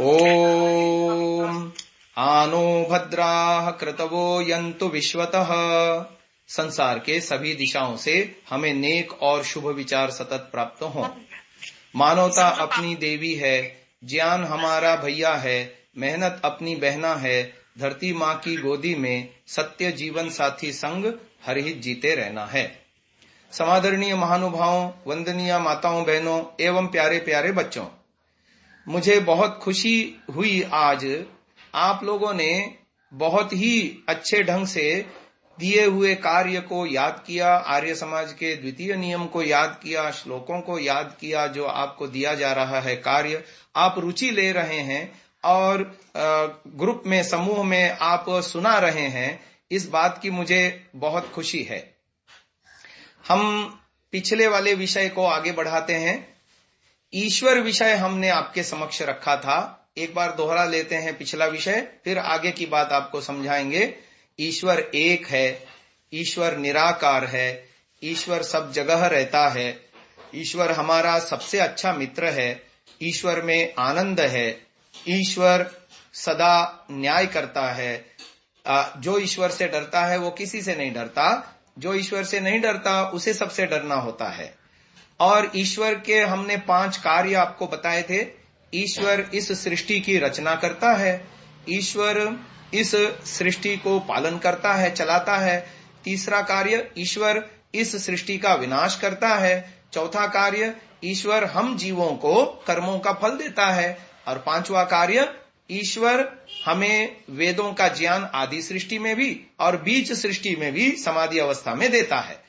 ओम आनो भद्राः कृतवो यन्तु विश्वतः। संसार के सभी दिशाओं से हमें नेक और शुभ विचार सतत प्राप्त हों। मानवता अपनी देवी है, ज्ञान हमारा भैया है, मेहनत अपनी बहना है, धरती माँ की गोदी में सत्य जीवन साथी संग हरहित जीते रहना है। समादरणीय महानुभावों, वंदनीय माताओं बहनों एवं प्यारे प्यारे बच्चों, मुझे बहुत खुशी हुई आज आप लोगों ने बहुत ही अच्छे ढंग से दिए हुए कार्य को याद किया, आर्य समाज के द्वितीय नियम को याद किया, श्लोकों को याद किया, जो आपको दिया जा रहा है कार्य आप रुचि ले रहे हैं और ग्रुप में समूह में आप सुना रहे हैं। इस बात की मुझे बहुत खुशी है। हम पिछले वाले विषय को आगे बढ़ाते हैं। ईश्वर विषय हमने आपके समक्ष रखा था, एक बार दोहरा लेते हैं पिछला विषय, फिर आगे की बात आपको समझाएंगे। ईश्वर एक है, ईश्वर निराकार है, ईश्वर सब जगह रहता है, ईश्वर हमारा सबसे अच्छा मित्र है, ईश्वर में आनंद है, ईश्वर सदा न्याय करता है। जो ईश्वर से डरता है वो किसी से नहीं डरता, जो ईश्वर से नहीं डरता उसे सबसे डरना होता है। और ईश्वर के हमने 5 कार्य आपको बताए थे। ईश्वर इस सृष्टि की रचना करता है, ईश्वर इस सृष्टि को पालन करता है, चलाता है। तीसरा कार्य, ईश्वर इस सृष्टि का विनाश करता है। चौथा कार्य, ईश्वर हम जीवों को कर्मों का फल देता है। और 5वां कार्य, ईश्वर हमें वेदों का ज्ञान आदि सृष्टि में भी और बीच सृष्टि में भी समाधि अवस्था में देता है।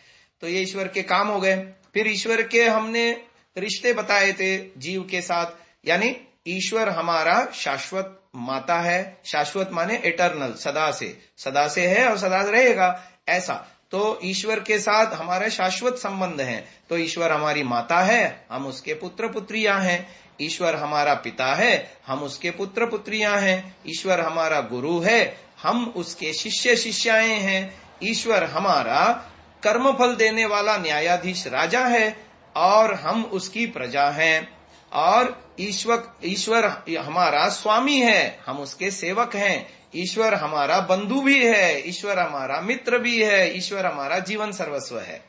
तो ये ईश्वर के काम हो गए। फिर ईश्वर के हमने रिश्ते बताए थे जीव के साथ, यानी ईश्वर हमारा शाश्वत माता है। शाश्वत माने इटर्नल, सदा से है और सदा रहेगा, ऐसा। तो ईश्वर के साथ हमारे शाश्वत संबंध हैं। तो ईश्वर हमारी माता है, हम उसके पुत्र पुत्रियां हैं। ईश्वर हमारा पिता है, हम उसके पुत्र पुत्रियां हैं। ईश्वर हमारा गुरु है, हम उसके शिष्य शिष्याएं हैं। ईश्वर हमारा कर्मफल देने वाला न्यायाधीश राजा है और हम उसकी प्रजा हैं। और ईश्वर हमारा स्वामी है, हम उसके सेवक हैं। ईश्वर हमारा बंधु भी है, ईश्वर हमारा मित्र भी है, ईश्वर हमारा जीवन सर्वस्व है।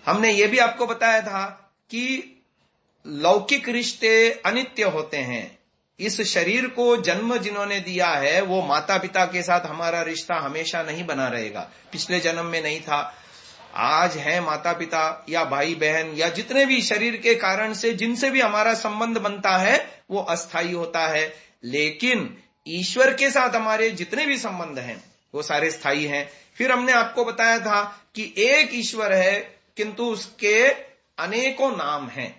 हमने ये भी आपको बताया था कि लौकिक रिश्ते अनित्य होते हैं। इस शरीर को जन्म जिन्होंने दिया है वो माता पिता के साथ हमारा रिश्ता हमेशा नहीं बना रहेगा, पिछले जन्म में नहीं था। आज है माता पिता या भाई बहन या जितने भी शरीर के कारण से जिनसे भी हमारा संबंध बनता है वो अस्थायी होता है, लेकिन ईश्वर के साथ हमारे जितने भी संबंध हैं वो सारे स्थायी हैं। फिर हमने आपको बताया था कि एक ईश्वर है किंतु उसके अनेकों नाम हैं।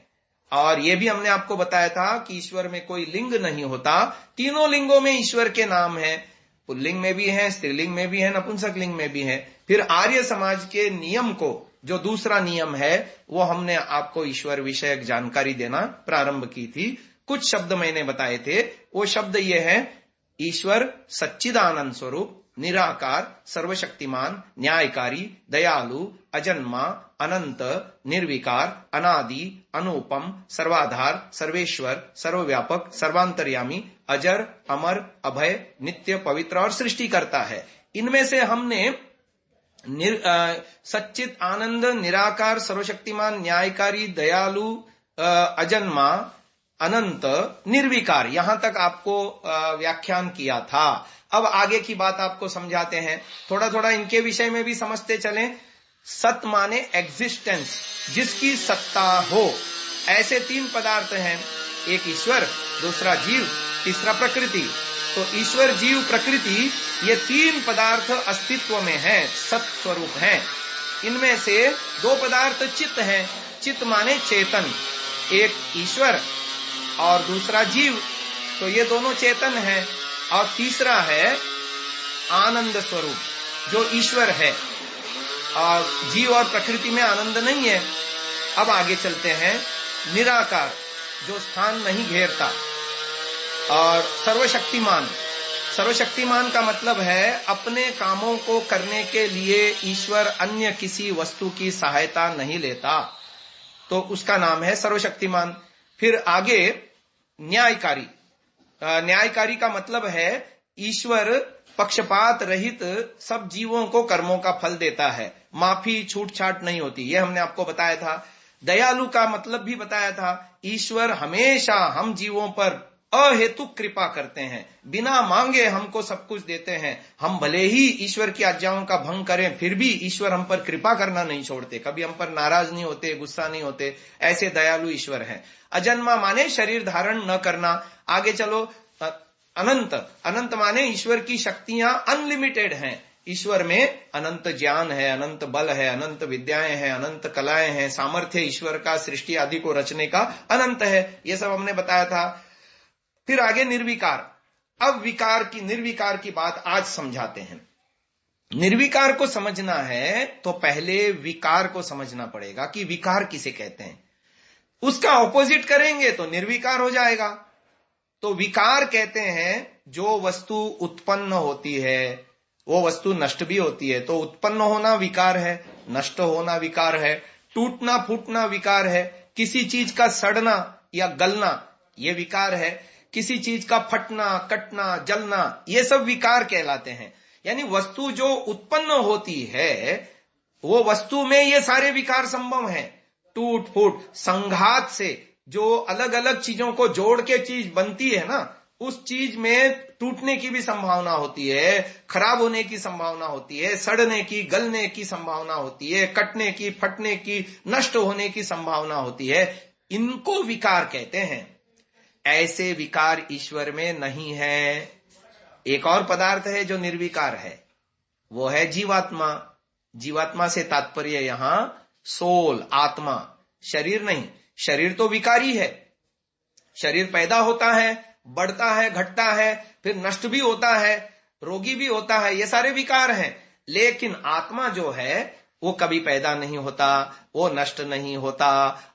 और ये भी हमने आपको बताया था कि ईश्वर में कोई लिंग नहीं होता, तीनों लिंगों में ईश्वर के नाम हैं। पुल्लिंग में भी है, स्त्रीलिंग में भी है, नपुंसक लिंग में भी है। फिर आर्य समाज के नियम को, जो दूसरा नियम है, वो हमने आपको ईश्वर विषयक जानकारी देना प्रारंभ की थी। कुछ शब्द मैंने बताए थे, वो शब्द ये है: ईश्वर सच्चिदानंद स्वरूप, निराकार, सर्वशक्तिमान, न्यायकारी, दयालु, अजन्मा, अनंत, निर्विकार, अनादि, अनुपम, सर्वाधार, सर्वेश्वर, सर्वव्यापक, सर्वांतर्यामी, अजर, अमर, अभय, नित्य, पवित्र और सृष्टि करता है। इनमें से हमने सच्चित आनंद, निराकार, सर्वशक्तिमान, न्यायकारी, दयालु, अजन्मा, अनंत, निर्विकार, यहां तक आपको व्याख्यान किया था। अब आगे की बात आपको समझाते हैं, थोड़ा थोड़ा इनके विषय में भी समझते चलें। सत माने एग्जिस्टेंस, जिसकी सत्ता हो, ऐसे 3 पदार्थ हैं, एक ईश्वर, दूसरा जीव, तीसरा प्रकृति। तो ईश्वर, जीव, प्रकृति, ये 3 पदार्थ अस्तित्व में हैं, सत स्वरूप हैं। इनमें से 2 पदार्थ चित्त हैं। चित्त माने चेतन, एक ईश्वर और दूसरा जीव, तो ये दोनों चेतन हैं। और तीसरा है आनंद स्वरूप, जो ईश्वर है, और जीव और प्रकृति में आनंद नहीं है। अब आगे चलते हैं। निराकार, जो स्थान नहीं घेरता, और सर्वशक्तिमान। सर्वशक्तिमान का मतलब है अपने कामों को करने के लिए ईश्वर अन्य किसी वस्तु की सहायता नहीं लेता, तो उसका नाम है सर्वशक्तिमान। फिर आगे न्यायकारी, न्यायकारी का मतलब है ईश्वर पक्षपात रहित सब जीवों को कर्मों का फल देता है, माफी छूट छाट नहीं होती, ये हमने आपको बताया था। दयालु का मतलब भी बताया था, ईश्वर हमेशा हम जीवों पर अहेतुक कृपा करते हैं, बिना मांगे हमको सब कुछ देते हैं। हम भले ही ईश्वर की आज्ञाओं का भंग करें, फिर भी ईश्वर हम पर कृपा करना नहीं छोड़ते, कभी हम पर नाराज नहीं होते, गुस्सा नहीं होते, ऐसे दयालु ईश्वर हैं। अजन्मा माने शरीर धारण न करना। आगे चलो, अनंत, अनंत माने ईश्वर की शक्तियां अनलिमिटेड हैं, ईश्वर में अनंत ज्ञान है, अनंत बल है, अनंत विद्याएं हैं, अनंत कलाएं हैं, सामर्थ्य ईश्वर का सृष्टि आदि को रचने का अनंत है, ये सब हमने बताया था। फिर आगे निर्विकार। अब निर्विकार की बात आज समझाते हैं। निर्विकार को समझना है तो पहले विकार को समझना पड़ेगा कि विकार किसे कहते हैं। उसका ऑपोजिट करेंगे तो निर्विकार हो जाएगा। तो विकार कहते हैं जो वस्तु उत्पन्न होती है वो वस्तु नष्ट भी होती है, तो उत्पन्न होना विकार है, नष्ट होना विकार है, टूटना फूटना विकार है, किसी चीज का सड़ना या गलना ये विकार है, किसी चीज का फटना कटना जलना ये सब विकार कहलाते हैं। यानी वस्तु जो उत्पन्न होती है वो वस्तु में ये सारे विकार संभव हैं। टूट फूट, संघात से जो अलग अलग चीजों को जोड़ के चीज बनती है ना, उस चीज में टूटने की भी संभावना होती है, खराब होने की संभावना होती है, सड़ने की गलने की संभावना होती है, कटने की फटने की नष्ट होने की संभावना होती है। इनको विकार कहते हैं। ऐसे विकार ईश्वर में नहीं है। एक और पदार्थ है जो निर्विकार है, वो है जीवात्मा। जीवात्मा से तात्पर्य यहां सोल, आत्मा, शरीर नहीं। शरीर तो विकारी है, शरीर पैदा होता है, बढ़ता है, घटता है, फिर नष्ट भी होता है, रोगी भी होता है, ये सारे विकार हैं। लेकिन आत्मा जो है वो कभी पैदा नहीं होता, वो नष्ट नहीं होता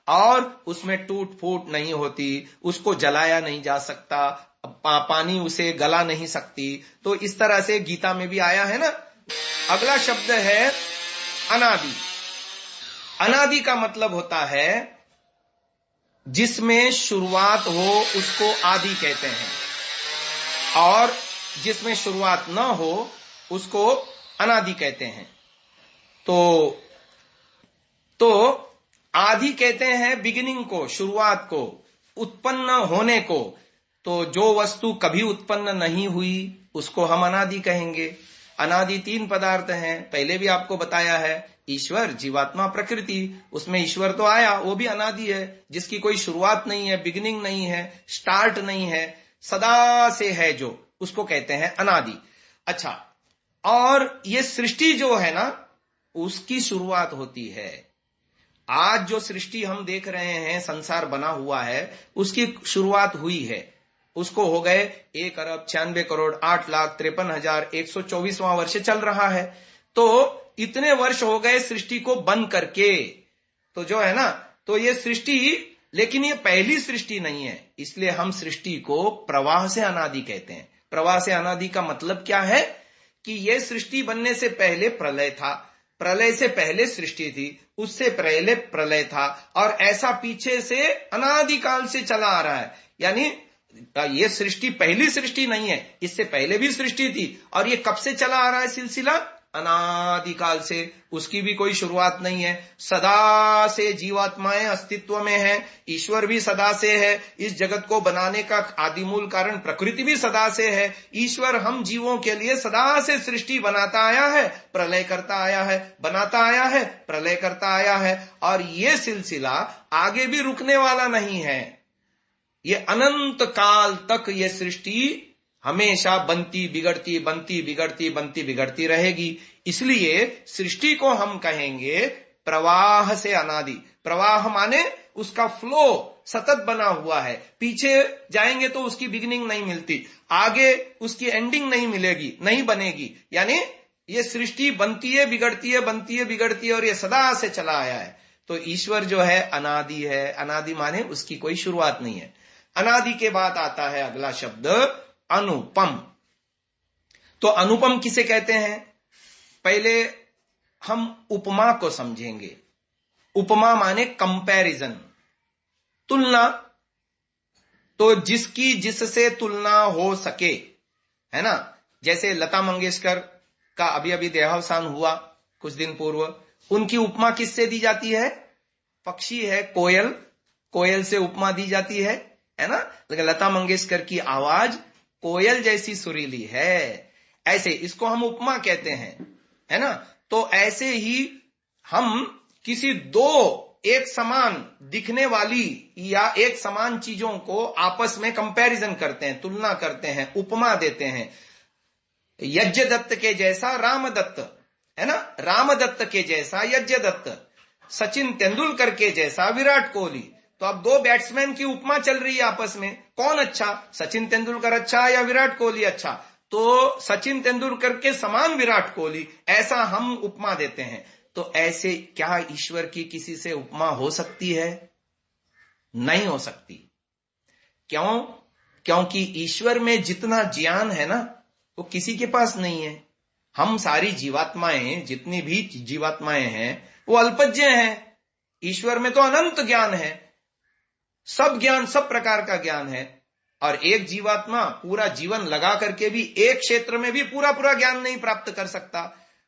और उसमें टूट फूट नहीं होती, उसको जलाया नहीं जा सकता, पानी उसे गला नहीं सकती। तो इस तरह से गीता में भी आया है ना। अगला शब्द है अनादि। अनादि का मतलब होता है जिसमें शुरुआत हो उसको आदि कहते हैं, और जिसमें शुरुआत न हो उसको अनादि कहते हैं। तो आदि कहते हैं बिगिनिंग को, शुरुआत को, उत्पन्न होने को। तो जो वस्तु कभी उत्पन्न नहीं हुई उसको हम अनादि कहेंगे। अनादि 3 पदार्थ हैं, पहले भी आपको बताया है, ईश्वर, जीवात्मा, प्रकृति। उसमें ईश्वर तो आया, वो भी अनादि है, जिसकी कोई शुरुआत नहीं है, बिगिनिंग नहीं है, स्टार्ट नहीं है, सदा से है जो, उसको कहते हैं अनादि। अच्छा, और ये सृष्टि जो है ना उसकी शुरुआत होती है। आज जो सृष्टि हम देख रहे हैं, संसार बना हुआ है, उसकी शुरुआत हुई है। उसको हो गए 1,96,08,53,124वां वर्ष चल रहा है। तो इतने वर्ष हो गए सृष्टि को बन करके। तो जो है ना, तो ये सृष्टि, लेकिन ये पहली सृष्टि नहीं है, इसलिए हम सृष्टि को प्रवाह से अनादि कहते हैं। प्रवाह से अनादि का मतलब क्या है कि ये सृष्टि बनने से पहले प्रलय था, प्रलय से पहले सृष्टि थी, उससे पहले प्रलय था, और ऐसा पीछे से अनादिकाल से चला आ रहा है। यानी ये सृष्टि पहली सृष्टि नहीं है, इससे पहले भी सृष्टि थी, और ये कब से चला आ रहा है सिलसिला? अनादिकाल से। उसकी भी कोई शुरुआत नहीं है। सदा से जीवात्माएं अस्तित्व में है, ईश्वर भी सदा से है, इस जगत को बनाने का आदिमूल कारण प्रकृति भी सदा से है। ईश्वर हम जीवों के लिए सदा से सृष्टि बनाता आया है, प्रलय करता आया है, बनाता आया है, प्रलय करता आया है, और ये सिलसिला आगे भी रुकने वाला नहीं है। ये अनंत काल तक ये सृष्टि हमेशा बनती बिगड़ती, बनती बिगड़ती, बनती बिगड़ती रहेगी। इसलिए सृष्टि को हम कहेंगे प्रवाह से अनादि। प्रवाह माने उसका फ्लो सतत बना हुआ है, पीछे जाएंगे तो उसकी बिगिनिंग नहीं मिलती, आगे उसकी एंडिंग नहीं मिलेगी, नहीं बनेगी। यानी ये सृष्टि बनती है, बिगड़ती है, बनती है, बिगड़ती है, और ये सदा से चला आया है। तो ईश्वर जो है अनादि है। अनादि माने उसकी कोई शुरुआत नहीं है। अनादि के बाद आता है अगला शब्द अनुपम। तो अनुपम किसे कहते हैं? पहले हम उपमा को समझेंगे। उपमा माने कंपैरिजन, तुलना। तो जिसकी जिससे तुलना हो सके, है ना। जैसे लता मंगेशकर का अभी अभी देहावसान हुआ कुछ दिन पूर्व, उनकी उपमा किससे दी जाती है? पक्षी है कोयल, कोयल से उपमा दी जाती है ना। लेकिन लता मंगेशकर की आवाज कोयल जैसी सुरीली है, ऐसे इसको हम उपमा कहते हैं, है ना। तो ऐसे ही हम किसी दो एक समान दिखने वाली या एक समान चीजों को आपस में कंपैरिजन करते हैं, तुलना करते हैं, उपमा देते हैं। यज्ञदत्त के जैसा रामदत्त, है ना, रामदत्त के जैसा यज्ञदत्त, सचिन तेंदुलकर के जैसा विराट कोहली। तो अब दो बैट्समैन की उपमा चल रही है आपस में, कौन अच्छा, सचिन तेंदुलकर अच्छा या विराट कोहली अच्छा? तो सचिन तेंदुलकर के समान विराट कोहली, ऐसा हम उपमा देते हैं। तो ऐसे क्या ईश्वर की किसी से उपमा हो सकती है? नहीं हो सकती। क्यों? क्योंकि ईश्वर में जितना ज्ञान है ना, वो किसी के पास नहीं है। हम सारी जीवात्माएं, जितनी भी जीवात्माएं हैं, वो अल्पज्ञ हैं। ईश्वर में तो अनंत ज्ञान है, सब ज्ञान, सब प्रकार का ज्ञान है। और एक जीवात्मा पूरा जीवन लगा करके भी एक क्षेत्र में भी पूरा पूरा ज्ञान नहीं प्राप्त कर सकता।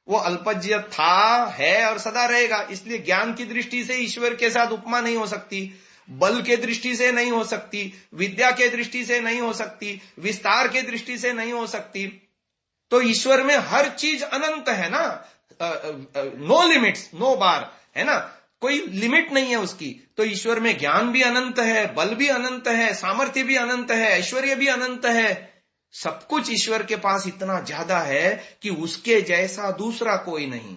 वो अल्पज्ञ था, है और सदा रहेगा। इसलिए ज्ञान की दृष्टि से ईश्वर के साथ उपमा नहीं हो सकती, बल के दृष्टि से नहीं हो सकती, विद्या के दृष्टि से नहीं हो सकती, विस्तार के दृष्टि से नहीं हो सकती। तो ईश्वर में हर चीज अनंत है ना, नो लिमिट्स, नो बार, है ना, कोई लिमिट नहीं है उसकी। तो ईश्वर में ज्ञान भी अनंत है, बल भी अनंत है, सामर्थ्य भी अनंत है, ऐश्वर्य भी अनंत है। सब कुछ ईश्वर के पास इतना ज्यादा है कि उसके जैसा दूसरा कोई नहीं।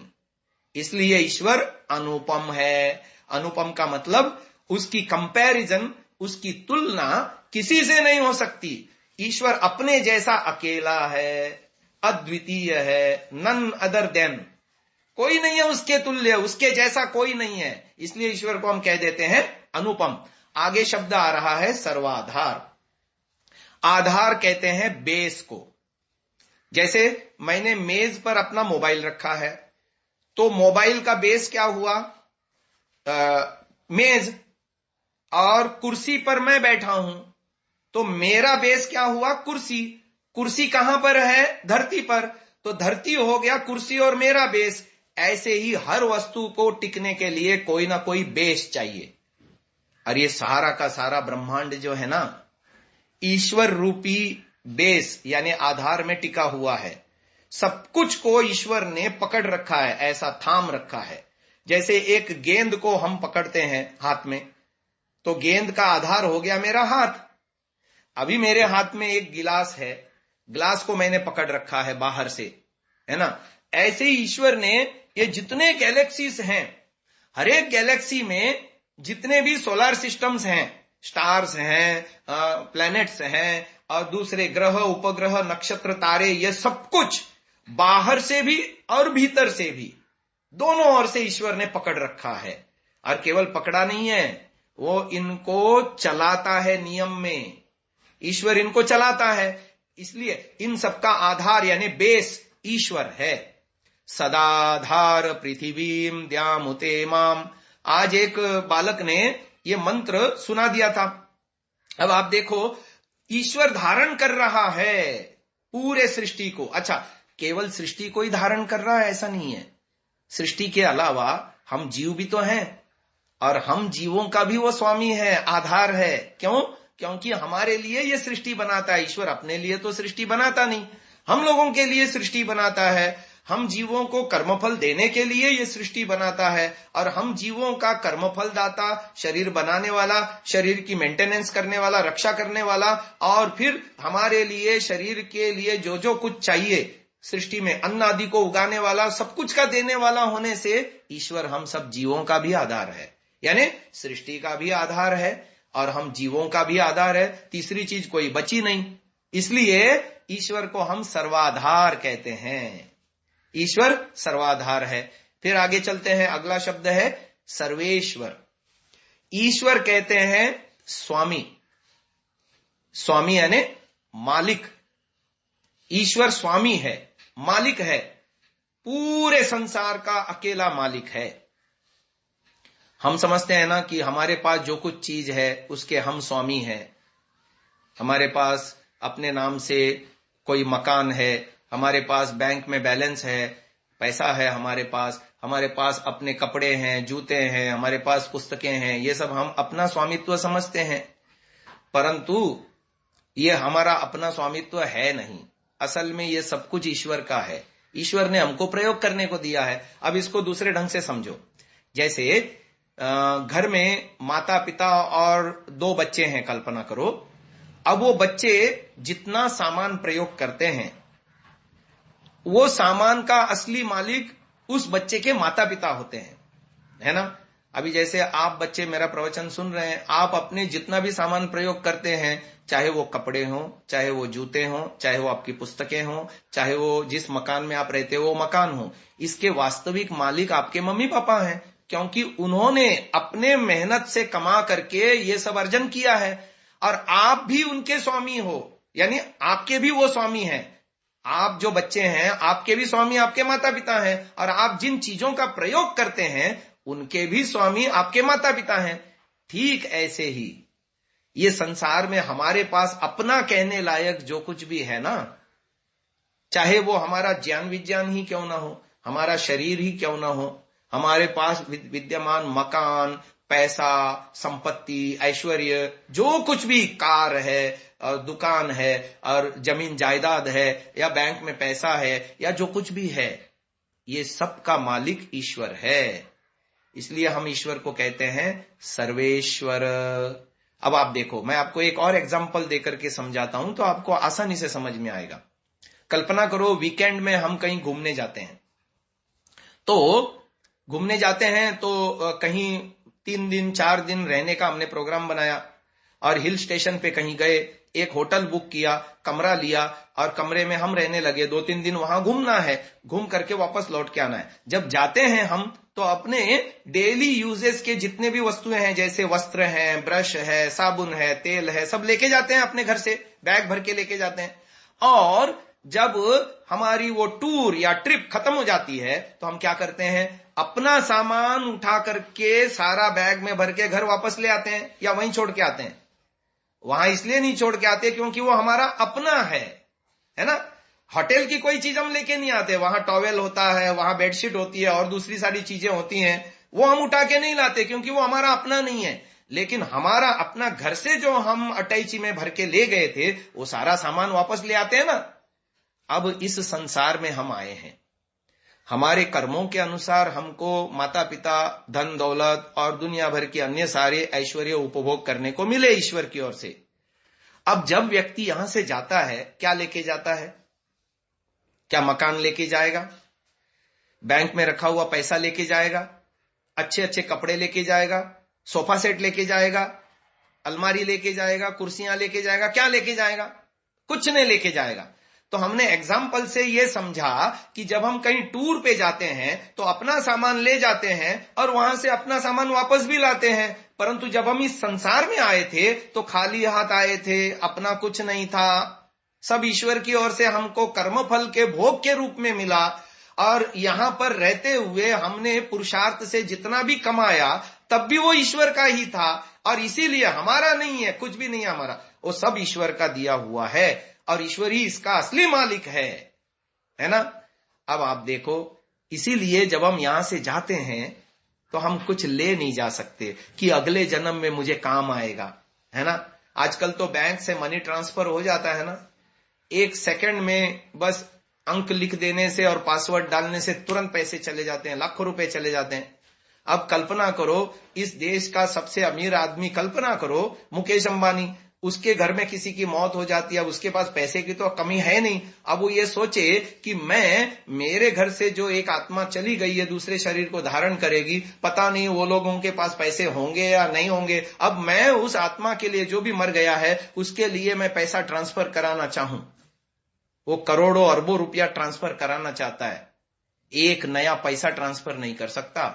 इसलिए ईश्वर अनुपम है। अनुपम का मतलब उसकी कंपैरिजन, उसकी तुलना किसी से नहीं हो सकती। ईश्वर अपने जैसा अकेला है, अद्वितीय है, नन अदर देन, कोई नहीं है उसके तुल्य, उसके जैसा कोई नहीं है। इसलिए ईश्वर को हम कह देते हैं अनुपम। आगे शब्द आ रहा है सर्वाधार। आधार कहते हैं बेस को। जैसे मैंने मेज पर अपना मोबाइल रखा है, तो मोबाइल का बेस क्या हुआ? मेज। और कुर्सी पर मैं बैठा हूं, तो मेरा बेस क्या हुआ? कुर्सी। कुर्सी कहां पर है? धरती पर। तो धरती हो गया कुर्सी और मेरा बेस। ऐसे ही हर वस्तु को टिकने के लिए कोई ना कोई बेस चाहिए। और ये सारा का सारा ब्रह्मांड जो है ना, ईश्वर रूपी बेस यानी आधार में टिका हुआ है। सब कुछ को ईश्वर ने पकड़ रखा है, ऐसा थाम रखा है। जैसे एक गेंद को हम पकड़ते हैं हाथ में, तो गेंद का आधार हो गया मेरा हाथ। अभी मेरे हाथ में एक गिलास है, गिलास को मैंने पकड़ रखा है बाहर से, है ना। ऐसे ही ईश्वर ने ये जितने गैलेक्सीज हैं, हर एक गैलेक्सी में जितने भी सोलर सिस्टम्स हैं, स्टार्स हैं, प्लैनेट्स हैं, और दूसरे ग्रह, उपग्रह, नक्षत्र, तारे, ये सब कुछ बाहर से भी और भीतर से भी, दोनों ओर से ईश्वर ने पकड़ रखा है। और केवल पकड़ा नहीं है, वो इनको चलाता है नियम में। ईश्वर इनको चलाता है। इसलिए इन सबका आधार यानी बेस ईश्वर है। सदाधार पृथ्वीम द्यामुते माम। आज एक बालक ने ये मंत्र सुना दिया था। अब आप देखो, ईश्वर धारण कर रहा है पूरे सृष्टि को। अच्छा, केवल सृष्टि को ही धारण कर रहा है ऐसा नहीं है। सृष्टि के अलावा हम जीव भी तो हैं, और हम जीवों का भी वो स्वामी है, आधार है। क्यों? क्योंकि हमारे लिए ये सृष्टि बनाता है। ईश्वर अपने लिए तो सृष्टि बनाता नहीं, हम लोगों के लिए सृष्टि बनाता है। हम जीवों को कर्मफल देने के लिए ये सृष्टि बनाता है, और हम जीवों का कर्मफल दाता, शरीर बनाने वाला, शरीर की मेंटेनेंस करने वाला, रक्षा करने वाला, और फिर हमारे लिए शरीर के लिए जो जो कुछ चाहिए सृष्टि में, अन्न आदि को उगाने वाला, सब कुछ का देने वाला होने से ईश्वर हम सब जीवों का भी आधार है। यानी सृष्टि का भी आधार है और हम जीवों का भी आधार है। तीसरी चीज कोई बची नहीं। इसलिए ईश्वर को हम सर्वाधार कहते हैं। ईश्वर सर्वाधार है। फिर आगे चलते हैं, अगला शब्द है सर्वेश्वर। ईश्वर कहते हैं स्वामी। स्वामी यानी मालिक। ईश्वर स्वामी है, मालिक है, पूरे संसार का अकेला मालिक है। हम समझते हैं ना कि हमारे पास जो कुछ चीज है उसके हम स्वामी हैं, हमारे पास अपने नाम से कोई मकान है, हमारे पास बैंक में बैलेंस है, पैसा है, हमारे पास अपने कपड़े हैं, जूते हैं, हमारे पास पुस्तकें हैं, ये सब हम अपना स्वामित्व समझते हैं। परंतु ये हमारा अपना स्वामित्व है नहीं। असल में ये सब कुछ ईश्वर का है। ईश्वर ने हमको प्रयोग करने को दिया है। अब इसको दूसरे ढंग से समझो। जैसे घर में माता पिता और 2 बच्चे हैं, कल्पना करो। अब वो बच्चे जितना सामान प्रयोग करते हैं, वो सामान का असली मालिक उस बच्चे के माता पिता होते हैं, है ना। अभी जैसे आप बच्चे मेरा प्रवचन सुन रहे हैं, आप अपने जितना भी सामान प्रयोग करते हैं, चाहे वो कपड़े हों, चाहे वो जूते हों, चाहे वो आपकी पुस्तकें हों, चाहे वो जिस मकान में आप रहते हो वो मकान हो, इसके वास्तविक मालिक आपके मम्मी पापा हैं, क्योंकि उन्होंने अपने मेहनत से कमा करके ये सब अर्जन किया है। और आप भी उनके स्वामी हो, यानी आपके भी वो स्वामी हैं। आप जो बच्चे हैं, आपके भी स्वामी आपके माता पिता हैं, और आप जिन चीजों का प्रयोग करते हैं उनके भी स्वामी आपके माता पिता हैं। ठीक ऐसे ही ये संसार में हमारे पास अपना कहने लायक जो कुछ भी है ना, चाहे वो हमारा ज्ञान विज्ञान ही क्यों ना हो, हमारा शरीर ही क्यों ना हो, हमारे पास विद्यमान मकान, पैसा, संपत्ति, ऐश्वर्य, जो कुछ भी, कार है और दुकान है और जमीन जायदाद है या बैंक में पैसा है या जो कुछ भी है, ये सब का मालिक ईश्वर है। इसलिए हम ईश्वर को कहते हैं सर्वेश्वर। अब आप देखो, मैं आपको एक और एग्जांपल देकर के समझाता हूं तो आपको आसानी से समझ में आएगा। कल्पना करो वीकेंड में हम कहीं घूमने जाते हैं, तो घूमने जाते हैं तो कहीं 3 दिन 4 दिन रहने का हमने प्रोग्राम बनाया और हिल स्टेशन पे कहीं गए, एक होटल बुक किया, कमरा लिया और कमरे में हम रहने लगे। 2-3 दिन वहां घूमना है, घूम करके वापस लौट के आना है। जब जाते हैं हम तो अपने डेली यूजेस के जितने भी वस्तुएं हैं, जैसे वस्त्र हैं, ब्रश है, साबुन है, तेल है, सब लेके जाते हैं अपने घर से, बैग भर के लेके जाते हैं। और जब हमारी वो टूर या ट्रिप खत्म हो जाती है तो हम क्या करते हैं, अपना सामान उठा करके सारा बैग में भर के घर वापस ले आते हैं या वहीं छोड़ के आते हैं। वहां इसलिए नहीं छोड़ के आते क्योंकि वो हमारा अपना है ना। होटल की कोई चीज हम लेके नहीं आते, वहां टॉवेल होता है, वहां बेडशीट होती है और दूसरी सारी चीजें होती हैं, वो हम उठा के नहीं लाते क्योंकि वो हमारा अपना नहीं है। लेकिन हमारा अपना घर से जो हम अटैची में भर के ले गए थे वो सारा सामान वापस ले आते हैं ना। अब इस संसार में हम आए हैं, हमारे कर्मों के अनुसार हमको माता पिता, धन दौलत और दुनिया भर के अन्य सारे ऐश्वर्य उपभोग करने को मिले ईश्वर की ओर से। अब जब व्यक्ति यहां से जाता है, क्या लेके जाता है? क्या मकान लेके जाएगा? बैंक में रखा हुआ पैसा लेके जाएगा? अच्छे अच्छे कपड़े लेके जाएगा? सोफा सेट लेके जाएगा? अलमारी लेके जाएगा? कुर्सियां लेके जाएगा? क्या लेके जाएगा? कुछ नहीं लेके जाएगा। तो हमने एग्जाम्पल से यह समझा कि जब हम कहीं टूर पे जाते हैं तो अपना सामान ले जाते हैं और वहां से अपना सामान वापस भी लाते हैं। परंतु जब हम इस संसार में आए थे तो खाली हाथ आए थे, अपना कुछ नहीं था, सब ईश्वर की ओर से हमको कर्मफल के भोग के रूप में मिला। और यहां पर रहते हुए हमने पुरुषार्थ से जितना भी कमाया तब भी वो ईश्वर का ही था, और इसीलिए हमारा नहीं है, कुछ भी नहीं है हमारा, वो सब ईश्वर का दिया हुआ है और ईश्वर ही इसका असली मालिक है ना। अब आप देखो, इसीलिए जब हम यहां से जाते हैं तो हम कुछ ले नहीं जा सकते कि अगले जन्म में मुझे काम आएगा, है ना। आजकल तो बैंक से मनी ट्रांसफर हो जाता है ना, 1 सेकंड में बस अंक लिख देने से और पासवर्ड डालने से तुरंत पैसे चले जाते हैं, लाखों रुपए चले जाते हैं। अब कल्पना करो, इस देश का सबसे अमीर आदमी, कल्पना करो मुकेश अंबानी, उसके घर में किसी की मौत हो जाती है, अब उसके पास पैसे की तो कमी है नहीं। अब वो ये सोचे कि मेरे घर से जो एक आत्मा चली गई है दूसरे शरीर को धारण करेगी, पता नहीं वो लोगों के पास पैसे होंगे या नहीं होंगे। अब मैं उस आत्मा के लिए, जो भी मर गया है, उसके लिए मैं पैसा ट्रांसफर कराना चाहूं, वो करोड़ों अरबों रुपया ट्रांसफर कराना चाहता है, एक नया पैसा ट्रांसफर नहीं कर सकता।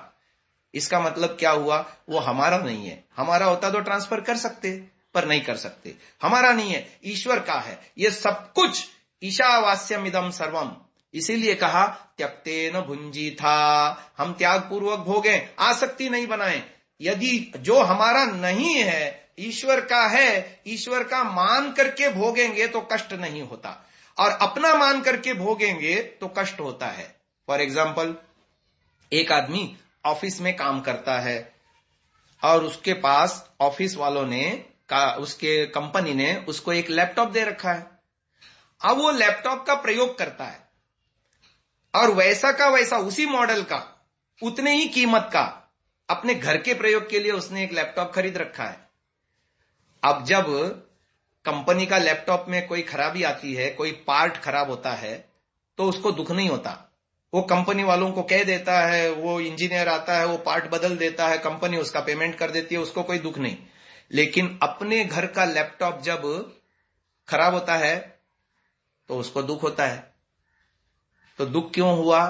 इसका मतलब क्या हुआ? वो हमारा नहीं है। हमारा होता तो ट्रांसफर कर सकते, पर नहीं कर सकते। हमारा नहीं है, ईश्वर का है ये सब कुछ। ईशावास्यमिदं सर्वम, इसीलिए कहा त्यक्तेन भुंजी था, हम त्याग पूर्वक भोगें, आसक्ति नहीं बनाएं। यदि जो हमारा नहीं है ईश्वर का है, ईश्वर का मान करके भोगेंगे तो कष्ट नहीं होता, और अपना मान करके भोगेंगे तो कष्ट होता है। फॉर एग्जाम्पल, एक आदमी ऑफिस में काम करता है और उसके पास ऑफिस वालों ने उसके कंपनी ने उसको एक लैपटॉप दे रखा है। अब वो लैपटॉप का प्रयोग करता है और वैसा का वैसा उसी मॉडल का उतने ही कीमत का अपने घर के प्रयोग के लिए उसने एक लैपटॉप खरीद रखा है। अब जब कंपनी का लैपटॉप में कोई खराबी आती है, कोई पार्ट खराब होता है, तो उसको दुख नहीं होता। वो कंपनी वालों को कह देता है, वो इंजीनियर आता है, वो पार्ट बदल देता है, कंपनी उसका पेमेंट कर देती है, उसको कोई दुख नहीं। लेकिन अपने घर का लैपटॉप जब खराब होता है तो उसको दुख होता है। तो दुख क्यों हुआ?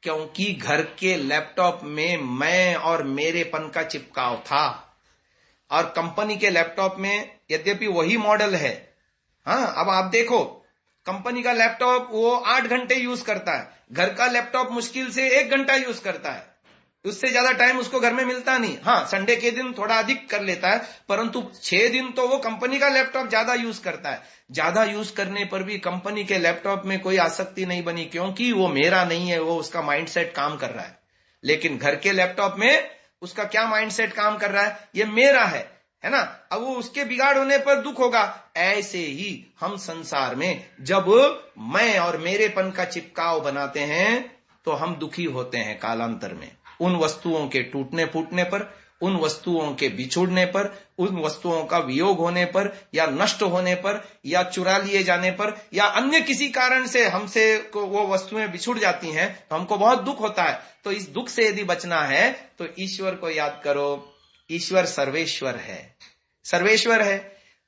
क्योंकि घर के लैपटॉप में मैं और मेरेपन का चिपकाव था, और कंपनी के लैपटॉप में यद्यपि वही मॉडल है। हाँ, अब आप देखो, कंपनी का लैपटॉप वो 8 घंटे यूज करता है, घर का लैपटॉप मुश्किल से 1 घंटा यूज करता है, उससे ज्यादा टाइम उसको घर में मिलता नहीं। हाँ, संडे के दिन थोड़ा अधिक कर लेता है, परंतु 6 दिन तो वो कंपनी का लैपटॉप ज्यादा यूज करता है। ज्यादा यूज करने पर भी कंपनी के लैपटॉप में कोई आसक्ति नहीं बनी, क्योंकि वो मेरा नहीं है, वो उसका माइंडसेट काम कर रहा है। लेकिन घर के लैपटॉप में उसका क्या माइंडसेट काम कर रहा है? ये मेरा है ना। अब वो उसके बिगाड़ होने पर दुख होगा। ऐसे ही हम संसार में जब मैं और मेरेपन का चिपकाव बनाते हैं तो हम दुखी होते हैं कालांतर में, उन वस्तुओं के टूटने फूटने पर, उन वस्तुओं के बिछुड़ने पर, उन वस्तुओं का वियोग होने पर, या नष्ट होने पर, या चुरा लिए जाने पर, या अन्य किसी कारण से हमसे वो वस्तुएं बिछुड़ जाती हैं तो हमको बहुत दुख होता है। तो इस दुख से यदि बचना है तो ईश्वर को याद करो। ईश्वर सर्वेश्वर है, सर्वेश्वर है,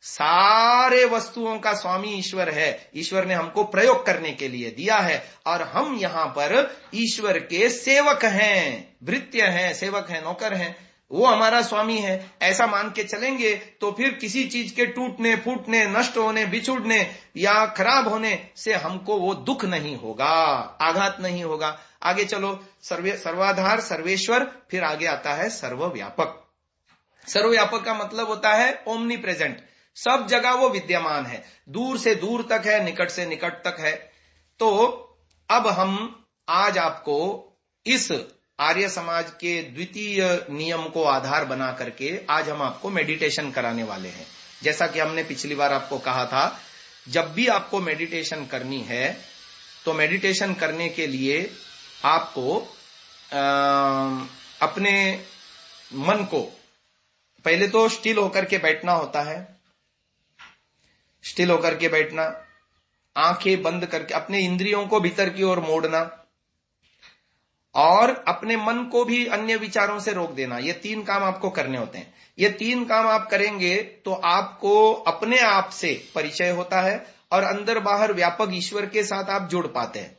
सारे वस्तुओं का स्वामी ईश्वर है। ईश्वर ने हमको प्रयोग करने के लिए दिया है और हम यहां पर ईश्वर के सेवक हैं, भृत्य हैं, सेवक हैं, नौकर हैं। वो हमारा स्वामी है, ऐसा मान के चलेंगे तो फिर किसी चीज के टूटने फूटने, नष्ट होने, बिछुड़ने या खराब होने से हमको वो दुख नहीं होगा, आघात नहीं होगा। आगे चलो, सर्वाधार सर्वेश्वर, फिर आगे आता है सर्वव्यापक। सर्वव्यापक का मतलब होता है ओमनी प्रेजेंट, सब जगह वो विद्यमान है, दूर से दूर तक है, निकट से निकट तक है। तो अब हम आज आपको इस आर्य समाज के द्वितीय नियम को आधार बना करके आज हम आपको मेडिटेशन कराने वाले हैं। जैसा कि हमने पिछली बार आपको कहा था, जब भी आपको मेडिटेशन करनी है तो मेडिटेशन करने के लिए आपको अपने मन को पहले तो स्टिल होकर के बैठना होता है। स्टिल होकर के बैठना, आंखें बंद करके अपने इंद्रियों को भीतर की ओर मोड़ना और अपने मन को भी अन्य विचारों से रोक देना। ये 3 काम आपको करने होते हैं। ये 3 काम आप करेंगे तो आपको अपने आप से परिचय होता है और अंदर बाहर व्यापक ईश्वर के साथ आप जुड़ पाते हैं।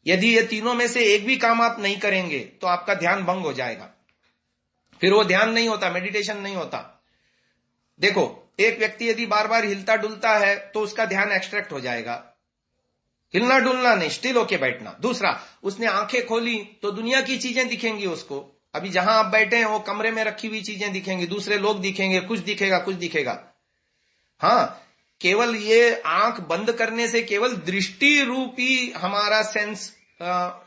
यदि ये तीनों में से एक भी काम आप नहीं करेंगे तो आपका ध्यान भंग हो जाएगा, फिर वो ध्यान नहीं होता, मेडिटेशन नहीं होता। देखो, एक व्यक्ति यदि बार बार हिलता डुलता है तो उसका ध्यान एक्सट्रैक्ट हो जाएगा। हिलना डुलना नहीं, स्टिल होके बैठना। दूसरा, उसने आंखें खोली तो दुनिया की चीजें दिखेंगी उसको। अभी जहां आप बैठे हैं वो कमरे में रखी हुई चीजें दिखेंगी, दूसरे लोग दिखेंगे, कुछ दिखेगा, कुछ दिखेगा। हाँ, केवल ये आंख बंद करने से केवल दृष्टि रूपी हमारा सेंस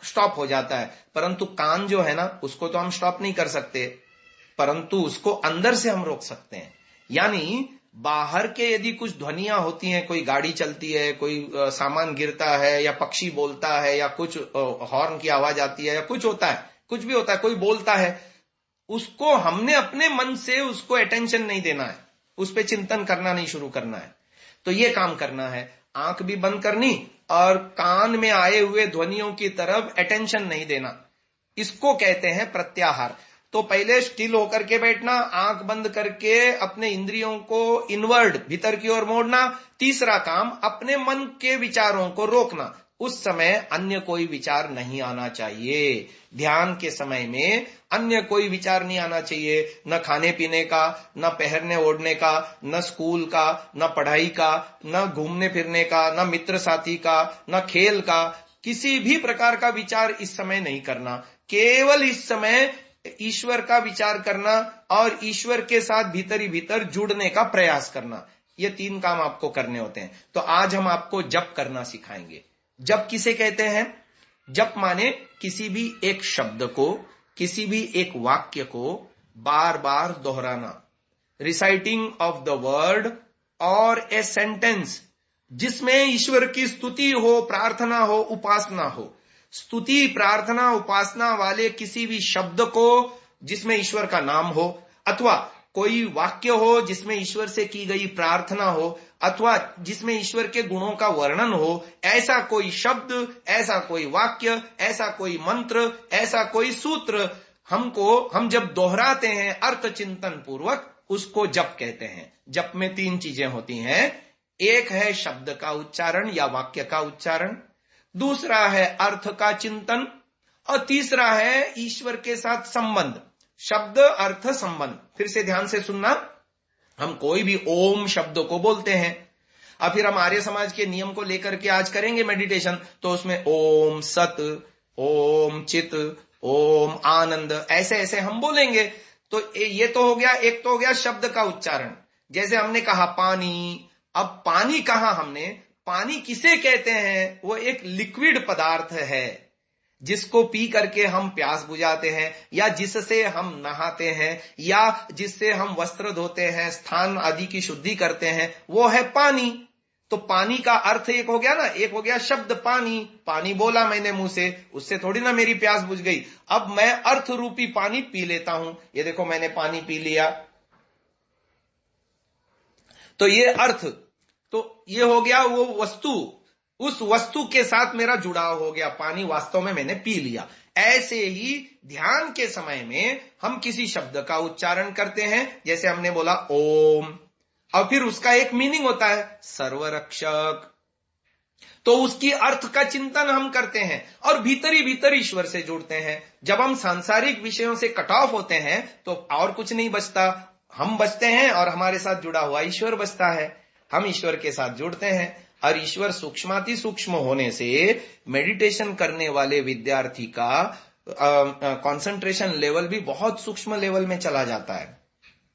स्टॉप हो जाता है, परंतु कान जो है ना, उसको तो हम स्टॉप नहीं कर सकते, परंतु उसको अंदर से हम रोक सकते हैं। यानी बाहर के यदि कुछ ध्वनियां होती हैं, कोई गाड़ी चलती है, कोई सामान गिरता है, या पक्षी बोलता है, या कुछ हॉर्न की आवाज आती है, या कुछ होता है, कुछ भी होता है, कोई बोलता है, उसको हमने अपने मन से उसको अटेंशन नहीं देना है, उस पर चिंतन करना नहीं शुरू करना है। तो ये काम करना है, आंख भी बंद करनी और कान में आए हुए ध्वनियों की तरफ अटेंशन नहीं देना। इसको कहते हैं प्रत्याहार। तो पहले स्टिल होकर के बैठना, आंख बंद करके अपने इंद्रियों को इनवर्ड भीतर की ओर मोड़ना। तीसरा काम, अपने मन के विचारों को रोकना। उस समय अन्य कोई विचार नहीं आना चाहिए। ध्यान के समय में अन्य कोई विचार नहीं आना चाहिए, न खाने पीने का, न पहनने ओढ़ने का, न स्कूल का, न पढ़ाई का, न घूमने फिरने का, न मित्र साथी का, न खेल का। किसी भी प्रकार का विचार इस समय नहीं करना। केवल इस समय ईश्वर का विचार करना और ईश्वर के साथ भीतर ही भीतर जुड़ने का प्रयास करना, ये 3 काम आपको करने होते हैं। तो आज हम आपको जप करना सिखाएंगे। जप किसे कहते हैं? जप माने किसी भी एक शब्द को, किसी भी एक वाक्य को बार बार दोहराना, रिसाइटिंग ऑफ द वर्ड और ए सेंटेंस जिसमें ईश्वर की स्तुति हो, प्रार्थना हो, उपासना हो। स्तुति, प्रार्थना, उपासना वाले किसी भी शब्द को जिसमें ईश्वर का नाम हो, अथवा कोई वाक्य हो जिसमें ईश्वर से की गई प्रार्थना हो, अथवा जिसमें ईश्वर के गुणों का वर्णन हो, ऐसा कोई शब्द, ऐसा कोई वाक्य, ऐसा कोई मंत्र, ऐसा कोई सूत्र हम जब दोहराते हैं अर्थ चिंतन पूर्वक, उसको जप कहते हैं। जप में 3 चीजें होती हैं। एक है शब्द का उच्चारण या वाक्य का उच्चारण, दूसरा है अर्थ का चिंतन, और तीसरा है ईश्वर के साथ संबंध। शब्द, अर्थ, संबंध। फिर से ध्यान से सुनना। हम कोई भी ओम शब्द को बोलते हैं, और फिर हम आर्य समाज के नियम को लेकर के आज करेंगे मेडिटेशन, तो उसमें ओम सत, ओम चित, ओम आनंद, ऐसे ऐसे हम बोलेंगे। तो ये तो हो गया, एक तो हो गया शब्द का उच्चारण। जैसे हमने कहा पानी, अब पानी कहा हमने, पानी किसे कहते हैं? वो एक लिक्विड पदार्थ है जिसको पी करके हम प्यास बुझाते हैं, या जिससे हम नहाते हैं, या जिससे हम वस्त्र धोते हैं, स्थान आदि की शुद्धि करते हैं, वो है पानी। तो पानी का अर्थ एक हो गया ना, एक हो गया शब्द पानी, पानी बोला मैंने मुंह से, उससे थोड़ी ना मेरी प्यास बुझ गई। अब मैं अर्थ रूपी पानी पी लेता हूं। ये देखो मैंने पानी पी लिया, तो ये अर्थ, तो ये हो गया वो वस्तु, उस वस्तु के साथ मेरा जुड़ाव हो गया, पानी वास्तव में मैंने पी लिया। ऐसे ही ध्यान के समय में हम किसी शब्द का उच्चारण करते हैं, जैसे हमने बोला ओम, और फिर उसका एक मीनिंग होता है सर्वरक्षक, तो उसकी अर्थ का चिंतन हम करते हैं और भीतर ही भीतर ईश्वर से जुड़ते हैं। जब हम सांसारिक विषयों से कट ऑफ होते हैं तो और कुछ नहीं बचता, हम बचते हैं और हमारे साथ जुड़ा हुआ ईश्वर बचता है। हम ईश्वर के साथ जुड़ते हैं, और ईश्वर सूक्ष्माति सूक्ष्म होने से मेडिटेशन करने वाले विद्यार्थी का कंसंट्रेशन लेवल भी बहुत सूक्ष्म लेवल में चला जाता है।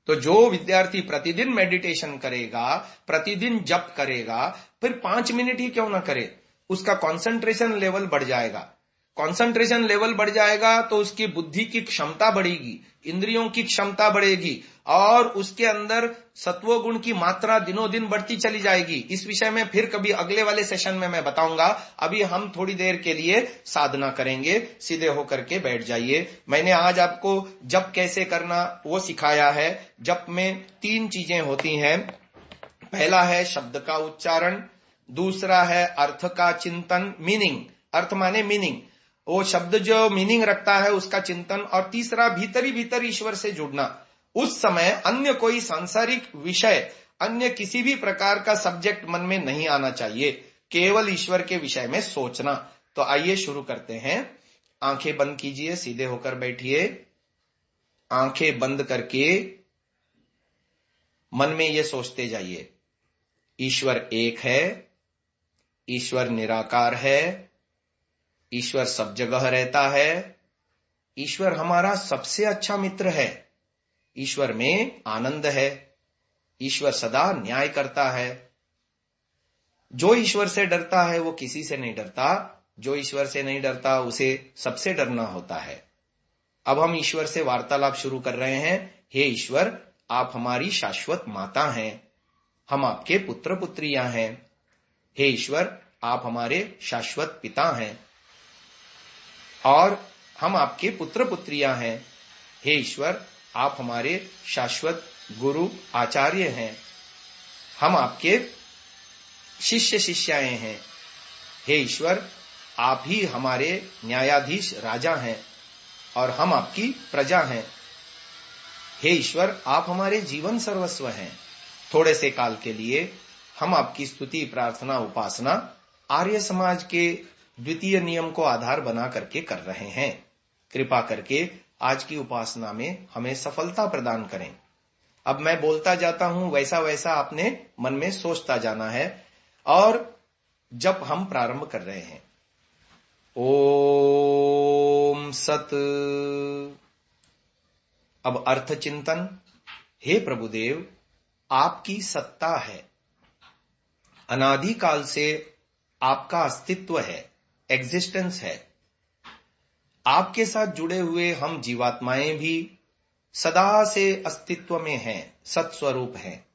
तो जो विद्यार्थी प्रतिदिन मेडिटेशन करेगा, प्रतिदिन जप करेगा, फिर 5 मिनट ही क्यों ना करे, उसका कंसंट्रेशन लेवल बढ़ जाएगा। कंसंट्रेशन लेवल बढ़ जाएगा तो उसकी बुद्धि की क्षमता बढ़ेगी, इंद्रियों की क्षमता बढ़ेगी, और उसके अंदर सत्व गुण की मात्रा दिनों दिन बढ़ती चली जाएगी। इस विषय में फिर कभी अगले वाले सेशन में मैं बताऊंगा। अभी हम थोड़ी देर के लिए साधना करेंगे। सीधे होकर के बैठ जाइए। मैंने आज आपको जप कैसे करना वो सिखाया है। जप में 3 चीजें होती हैं। पहला है शब्द का उच्चारण, दूसरा है अर्थ का चिंतन, मीनिंग, अर्थ माने मीनिंग, वो शब्द जो मीनिंग रखता है उसका चिंतन, और तीसरा भीतर ही भीतर ईश्वर से जुड़ना। उस समय अन्य कोई सांसारिक विषय, अन्य किसी भी प्रकार का सब्जेक्ट मन में नहीं आना चाहिए, केवल ईश्वर के विषय में सोचना। तो आइए शुरू करते हैं। आंखें बंद कीजिए, सीधे होकर बैठिए। आंखें बंद करके मन में ये सोचते जाइए, ईश्वर एक है, ईश्वर निराकार है, ईश्वर सब जगह रहता है, ईश्वर हमारा सबसे अच्छा मित्र है, ईश्वर में आनंद है, ईश्वर सदा न्याय करता है। जो ईश्वर से डरता है वो किसी से नहीं डरता, जो ईश्वर से नहीं डरता उसे सबसे डरना होता है। अब हम ईश्वर से वार्तालाप शुरू कर रहे हैं। हे ईश्वर, आप हमारी शाश्वत माता हैं, हम आपके पुत्र पुत्रियां हैं। हे ईश्वर, आप हमारे शाश्वत पिता हैं और हम आपके पुत्र पुत्रियां हैं। हे ईश्वर, आप हमारे शाश्वत गुरु आचार्य हैं, हम आपके शिष्य शिष्याएं हैं। हे ईश्वर, आप ही हमारे न्यायाधीश राजा हैं और हम आपकी प्रजा हैं। हे ईश्वर, आप हमारे जीवन सर्वस्व हैं। थोड़े से काल के लिए हम आपकी स्तुति, प्रार्थना, उपासना आर्य समाज के द्वितीय नियम को आधार बना करके कर रहे हैं। कृपा करके आज की उपासना में हमें सफलता प्रदान करें। अब मैं बोलता जाता हूं, वैसा वैसा आपने मन में सोचता जाना है। और जब हम प्रारंभ कर रहे हैं, ओम सत अब अर्थ चिंतन। हे प्रभुदेव, आपकी सत्ता है, अनादिकाल से आपका अस्तित्व है, एग्जिस्टेंस है। आपके साथ जुड़े हुए हम जीवात्माएं भी सदा से अस्तित्व में हैं, सत्स्वरूप हैं।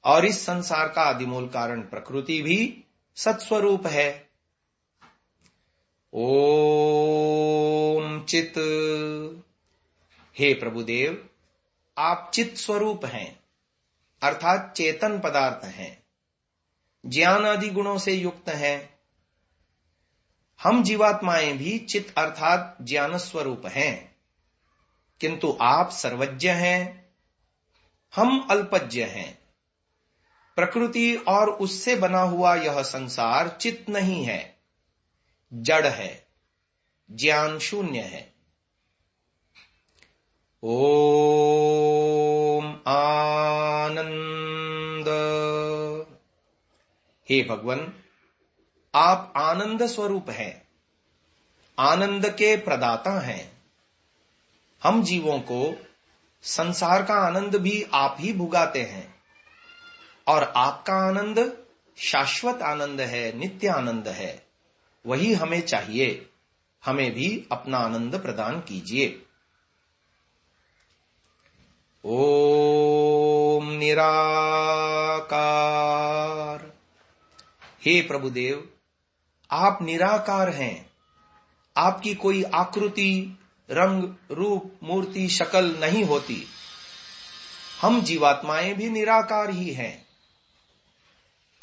और इस संसार का आदिमूल कारण प्रकृति भी सत्स्वरूप है। ओम चित। हे प्रभुदेव, आप चित स्वरूप हैं, अर्थात चेतन पदार्थ हैं, ज्ञान आदि गुणों से युक्त हैं। हम जीवात्माएं भी चित अर्थात ज्ञान स्वरूप हैं, किंतु आप सर्वज्ञ हैं, हम अल्पज्ञ हैं। प्रकृति और उससे बना हुआ यह संसार चित नहीं है, जड़ है, ज्ञान शून्य है। ओम आनंद। हे भगवान, आप आनंद स्वरूप हैं, आनंद के प्रदाता हैं। हम जीवों को संसार का आनंद भी आप ही भुगाते हैं, और आपका आनंद शाश्वत आनंद है, नित्य आनंद है। वही हमें चाहिए। हमें भी अपना आनंद प्रदान कीजिए। ओम निराकार। हे प्रभुदेव, आप निराकार हैं। आपकी कोई आकृति, रंग, रूप, मूर्ति, शक्ल नहीं होती। हम जीवात्माएं भी निराकार ही हैं।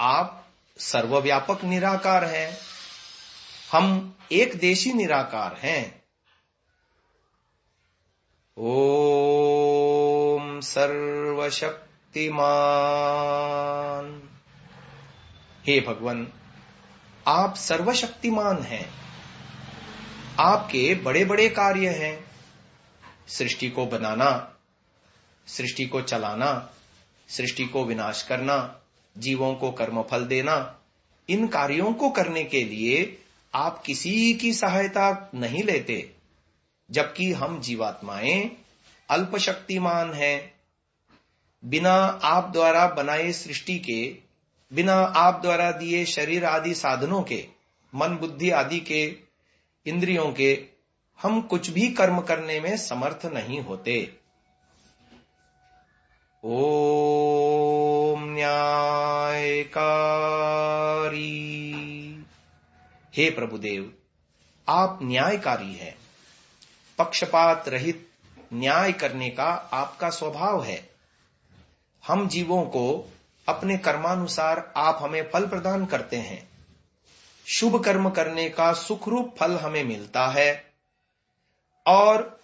आप सर्वव्यापक निराकार हैं, हम एक देशी निराकार हैं। ओम सर्वशक्तिमान। हे भगवान, आप सर्वशक्तिमान हैं। आपके बड़े बड़े कार्य हैं, सृष्टि को बनाना, सृष्टि को चलाना, सृष्टि को विनाश करना, जीवों को कर्मफल देना। इन कार्यों को करने के लिए आप किसी की सहायता नहीं लेते, जबकि हम जीवात्माएं अल्पशक्तिमान हैं। बिना आप द्वारा बनाए सृष्टि के, बिना आप द्वारा दिए शरीर आदि साधनों के, मन बुद्धि आदि के, इंद्रियों के, हम कुछ भी कर्म करने में समर्थ नहीं होते। ओम न्यायकारी। हे प्रभुदेव, आप न्यायकारी हैं। पक्षपात रहित न्याय करने का आपका स्वभाव है। हम जीवों को अपने कर्मानुसार आप हमें फल प्रदान करते हैं। शुभ कर्म करने का सुखरूप फल हमें मिलता है, और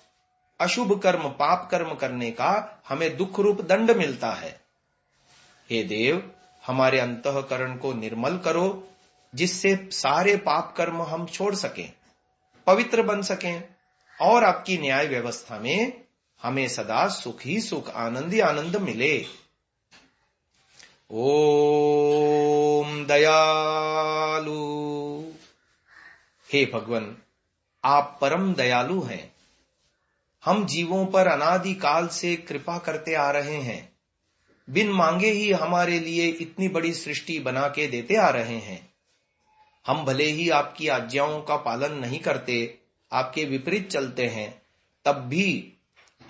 अशुभ कर्म, पाप कर्म करने का हमें दुख रूप दंड मिलता है। हे देव, हमारे अंतःकरण को निर्मल करो, जिससे सारे पाप कर्म हम छोड़ सकें, पवित्र बन सकें, और आपकी न्याय व्यवस्था में हमें सदा सुख ही सुख, आनंद ही आनंद मिले। ओम दयालु। हे भगवान, आप परम दयालु हैं। हम जीवों पर अनादिकाल से कृपा करते आ रहे हैं। बिन मांगे ही हमारे लिए इतनी बड़ी सृष्टि बना के देते आ रहे हैं। हम भले ही आपकी आज्ञाओं का पालन नहीं करते, आपके विपरीत चलते हैं, तब भी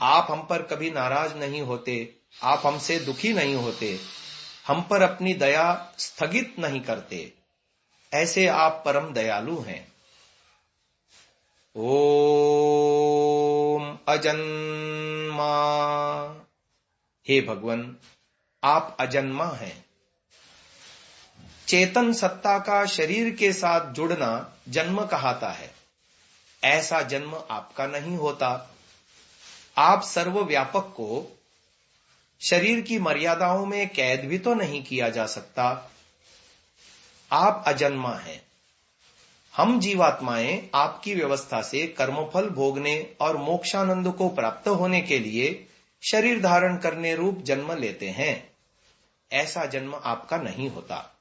आप हम पर कभी नाराज नहीं होते, आप हमसे दुखी नहीं होते, हम पर अपनी दया स्थगित नहीं करते। ऐसे आप परम दयालु हैं। ओम अजन्मा। हे भगवान, आप अजन्मा हैं। चेतन सत्ता का शरीर के साथ जुड़ना जन्म कहाता है। ऐसा जन्म आपका नहीं होता। आप सर्वव्यापक को शरीर की मर्यादाओं में कैद भी तो नहीं किया जा सकता। आप अजन्मा हैं। हम जीवात्माएं आपकी व्यवस्था से कर्मफल भोगने और मोक्षानंद को प्राप्त होने के लिए शरीर धारण करने रूप जन्म लेते हैं। ऐसा जन्म आपका नहीं होता।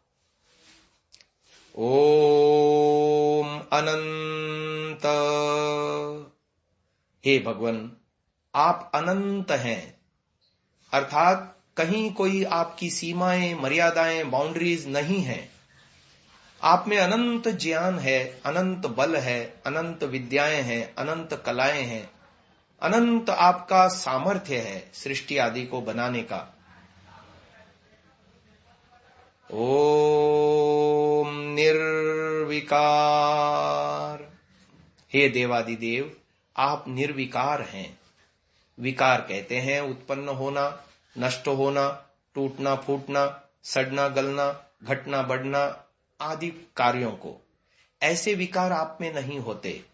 ओम अनंत। हे भगवान, आप अनंत हैं, अर्थात कहीं कोई आपकी सीमाएं, मर्यादाएं, बाउंड्रीज नहीं है। आप में अनंत ज्ञान है, अनंत बल है, अनंत विद्याएं हैं, अनंत कलाएं हैं, अनंत आपका सामर्थ्य है सृष्टि आदि को बनाने का। ओम निर्विकार। हे देवादिदेव, आप निर्विकार हैं। विकार कहते हैं उत्पन्न होना, नष्ट होना, टूटना फूटना, सड़ना गलना, घटना बढ़ना आदि कार्यों को। ऐसे विकार आप में नहीं होते।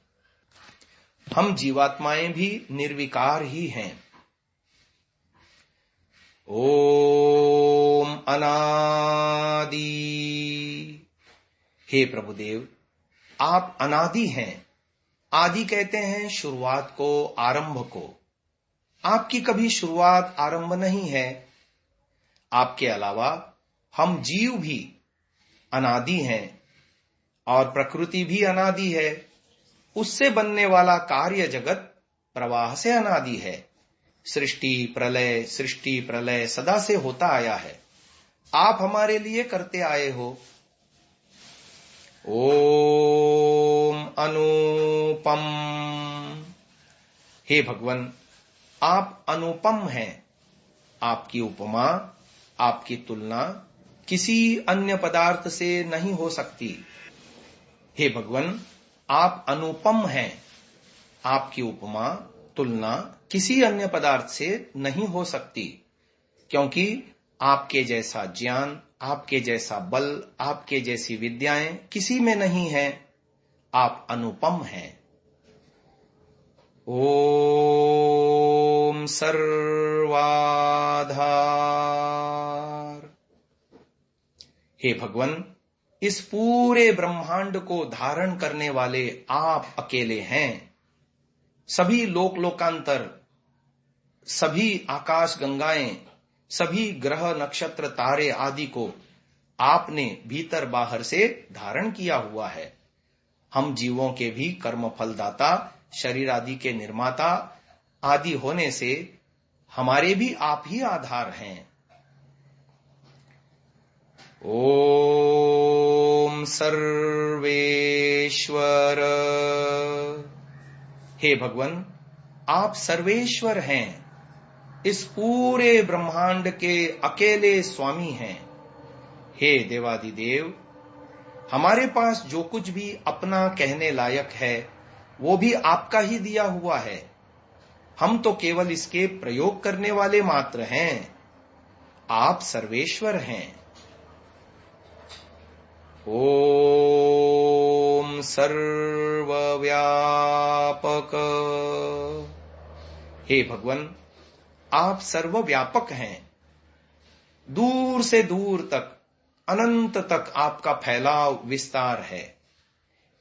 हम जीवात्माएं भी निर्विकार ही हैं। ओम अनादि। हे प्रभुदेव, आप अनादि हैं। आदि कहते हैं शुरुआत को, आरंभ को। आपकी कभी शुरुआत आरंभ नहीं है। आपके अलावा हम जीव भी अनादि हैं और प्रकृति भी अनादि है। उससे बनने वाला कार्य जगत प्रवाह से अनादि है। सृष्टि प्रलय सदा से होता आया है। आप हमारे लिए करते आए हो। ओम अनुपम। हे भगवान, आप अनुपम हैं। आपकी उपमा, आपकी तुलना किसी अन्य पदार्थ से नहीं हो सकती। हे भगवान, आप अनुपम हैं। आपकी उपमा, तुलना किसी अन्य पदार्थ से नहीं हो सकती, क्योंकि आपके जैसा ज्ञान, आपके जैसा बल, आपके जैसी विद्याएं किसी में नहीं है। आप अनुपम हैं। ओम सर्वाधार। हे भगवान, इस पूरे ब्रह्मांड को धारण करने वाले आप अकेले हैं। सभी लोक लोकांतर, सभी आकाश गंगाएं, सभी ग्रह नक्षत्र तारे आदि को आपने भीतर बाहर से धारण किया हुआ है। हम जीवों के भी कर्म फलदाता, शरीर आदि के निर्माता आदि होने से हमारे भी आप ही आधार हैं। ओम सर्वेश्वर। हे भगवान, आप सर्वेश्वर हैं। इस पूरे ब्रह्मांड के अकेले स्वामी हैं। हे देवादिदेव, हमारे पास जो कुछ भी अपना कहने लायक है वो भी आपका ही दिया हुआ है। हम तो केवल इसके प्रयोग करने वाले मात्र हैं। आप सर्वेश्वर हैं। ओम सर्वव्यापक। हे भगवान, आप सर्वव्यापक हैं। दूर से दूर तक, अनंत तक आपका फैलाव विस्तार है।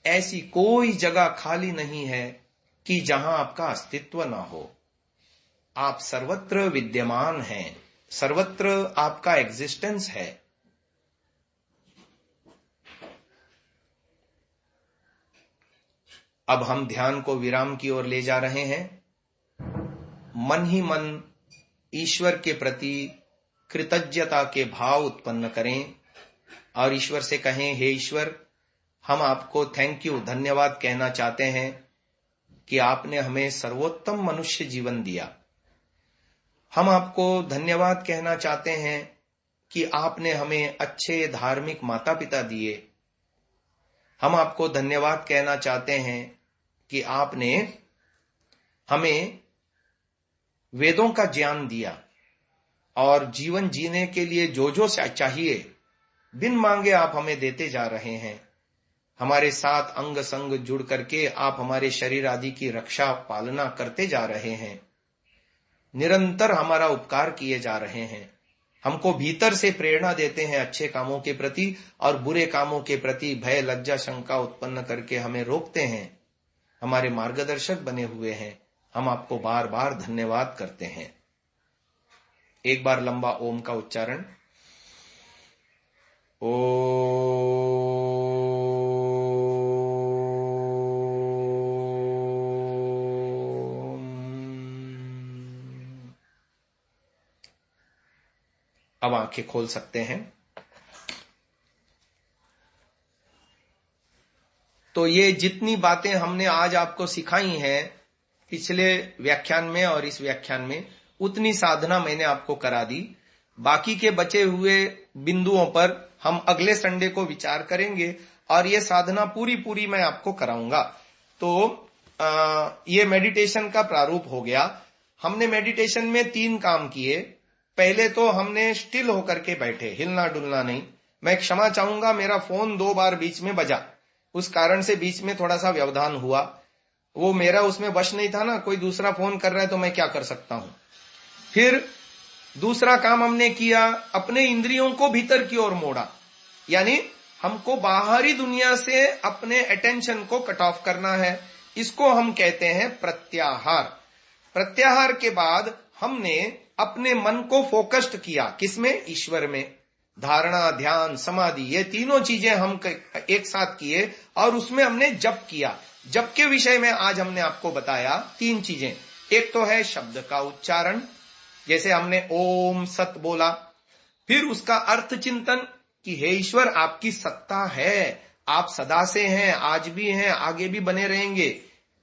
ऐसी कोई जगह खाली नहीं है कि जहां आपका अस्तित्व न हो। आप सर्वत्र विद्यमान हैं, सर्वत्र आपका एग्जिस्टेंस है। अब हम ध्यान को विराम की ओर ले जा रहे हैं। मन ही मन ईश्वर के प्रति कृतज्ञता के भाव उत्पन्न करें और ईश्वर से कहें, हे ईश्वर, हम आपको थैंक यू, धन्यवाद कहना चाहते हैं कि आपने हमें सर्वोत्तम मनुष्य जीवन दिया। हम आपको धन्यवाद कहना चाहते हैं कि आपने हमें अच्छे धार्मिक माता पिता दिए। हम आपको धन्यवाद कहना चाहते हैं कि आपने हमें वेदों का ज्ञान दिया और जीवन जीने के लिए जो जो चाहिए बिन मांगे आप हमें देते जा रहे हैं। हमारे साथ अंग संग जुड़ करके आप हमारे शरीर आदि की रक्षा पालना करते जा रहे हैं। निरंतर हमारा उपकार किए जा रहे हैं। हमको भीतर से प्रेरणा देते हैं अच्छे कामों के प्रति और बुरे कामों के प्रति भय लज्जा शंका उत्पन्न करके हमें रोकते हैं। हमारे मार्गदर्शक बने हुए हैं। हम आपको बार बार धन्यवाद करते हैं। एक बार लंबा ओम का उच्चारण। ओम। अब आंखें खोल सकते हैं। तो ये जितनी बातें हमने आज आपको सिखाई हैं पिछले व्याख्यान में और इस व्याख्यान में, उतनी साधना मैंने आपको करा दी। बाकी के बचे हुए बिंदुओं पर हम अगले संडे को विचार करेंगे और ये साधना पूरी पूरी मैं आपको कराऊंगा। तो ये मेडिटेशन का प्रारूप हो गया। हमने मेडिटेशन में 3 काम किए। पहले तो हमने स्टिल होकर के बैठे, हिलना डुलना नहीं। मैं क्षमा चाहूंगा, मेरा फोन 2 बार बीच में बजा, उस कारण से बीच में थोड़ा सा व्यवधान हुआ। वो मेरा उसमें वश नहीं था ना, कोई दूसरा फोन कर रहा है तो मैं क्या कर सकता हूं। फिर दूसरा काम हमने किया, अपने इंद्रियों को भीतर की ओर मोड़ा, यानी हमको बाहरी दुनिया से अपने अटेंशन को कट ऑफ करना है। इसको हम कहते हैं प्रत्याहार। प्रत्याहार के बाद हमने अपने मन को फोकस्ड किया, किसमें? ईश्वर में। धारणा, ध्यान, समाधि, ये तीनों चीजें हम एक साथ किए और उसमें हमने जप किया। जप के विषय में आज हमने आपको बताया 3 चीजें। एक तो है शब्द का उच्चारण, जैसे हमने ओम सत बोला। फिर उसका अर्थ चिंतन कि हे ईश्वर, आपकी सत्ता है, आप सदा से हैं, आज भी हैं, आगे भी बने रहेंगे।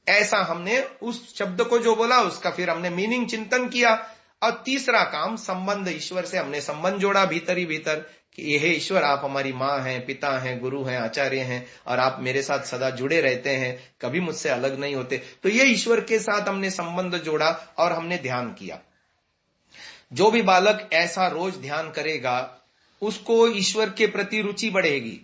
ऐसा हमने उस शब्द को जो बोला उसका फिर हमने मीनिंग चिंतन किया। और तीसरा काम संबंध, ईश्वर से हमने संबंध जोड़ा भीतर ही भीतर कि हे ईश्वर, आप हमारी माँ हैं, पिता हैं, गुरु हैं, आचार्य हैं और आप मेरे साथ सदा जुड़े रहते हैं, कभी मुझसे अलग नहीं होते। तो ये ईश्वर के साथ हमने संबंध जोड़ा और हमने ध्यान किया। जो भी बालक ऐसा रोज ध्यान करेगा उसको ईश्वर के प्रति रुचि बढ़ेगी।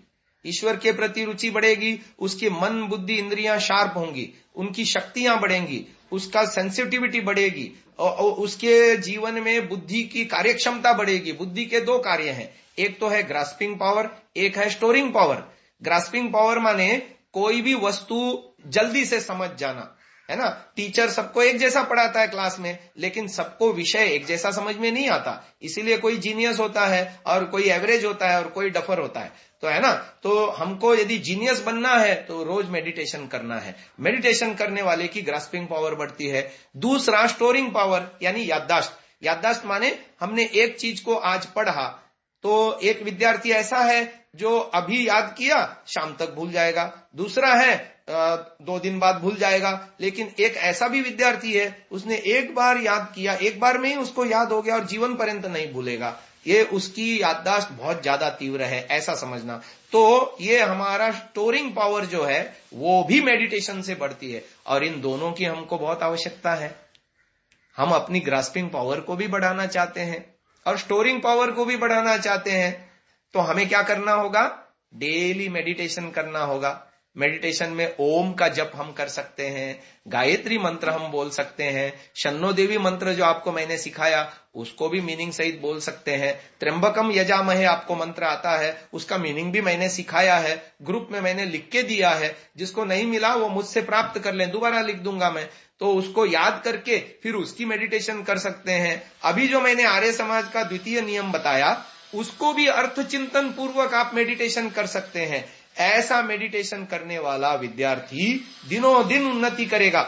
ईश्वर के प्रति रुचि बढ़ेगी, उसके मन, बुद्धि, इंद्रियां शार्प होंगी, उनकी शक्तियां बढ़ेंगी, उसका सेंसिटिविटी बढ़ेगी और उसके जीवन में बुद्धि की कार्यक्षमता बढ़ेगी। बुद्धि के 2 कार्य हैं, एक तो है ग्रास्पिंग पावर, एक है स्टोरिंग पावर। ग्रास्पिंग पावर माने कोई भी वस्तु जल्दी से समझ जाना, है ना। टीचर सबको एक जैसा पढ़ाता है क्लास में, लेकिन सबको विषय एक जैसा समझ में नहीं आता। इसीलिए कोई जीनियस होता है और कोई एवरेज होता है और कोई डफर होता है, तो है ना। तो हमको यदि जीनियस बनना है तो रोज मेडिटेशन करना है। मेडिटेशन करने वाले की ग्रास्पिंग पावर बढ़ती है। दूसरा स्टोरिंग पावर, यानी याददाश्त। याददाश्त माने हमने एक चीज को आज पढ़ा तो एक विद्यार्थी ऐसा है जो अभी याद किया, शाम तक भूल जाएगा। दूसरा है 2 दिन बाद भूल जाएगा। लेकिन एक ऐसा भी विद्यार्थी है, उसने एक बार याद किया, एक बार में ही उसको याद हो गया और जीवन पर्यंत नहीं भूलेगा। ये उसकी याददाश्त बहुत ज्यादा तीव्र है, ऐसा समझना। तो ये हमारा स्टोरिंग पावर जो है वो भी मेडिटेशन से बढ़ती है और इन दोनों की हमको बहुत आवश्यकता है। हम अपनी ग्रास्पिंग पावर को भी बढ़ाना चाहते हैं और स्टोरिंग पावर को भी बढ़ाना चाहते हैं, तो हमें क्या करना होगा? डेली मेडिटेशन करना होगा। मेडिटेशन में ओम का जप हम कर सकते हैं, गायत्री मंत्र हम बोल सकते हैं, शन्नो देवी मंत्र जो आपको मैंने सिखाया उसको भी मीनिंग सहित बोल सकते हैं। त्र्यंबकम यजामहे आपको मंत्र आता है, उसका मीनिंग भी मैंने सिखाया है, ग्रुप में मैंने लिख के दिया है। जिसको नहीं मिला वो मुझसे प्राप्त कर लें, दोबारा लिख दूंगा मैं, तो उसको याद करके फिर उसकी मेडिटेशन कर सकते हैं। अभी जो मैंने आर्य समाज का द्वितीय नियम बताया उसको भी अर्थ चिंतन पूर्वक आप मेडिटेशन कर सकते हैं। ऐसा मेडिटेशन करने वाला विद्यार्थी दिनों दिन उन्नति करेगा,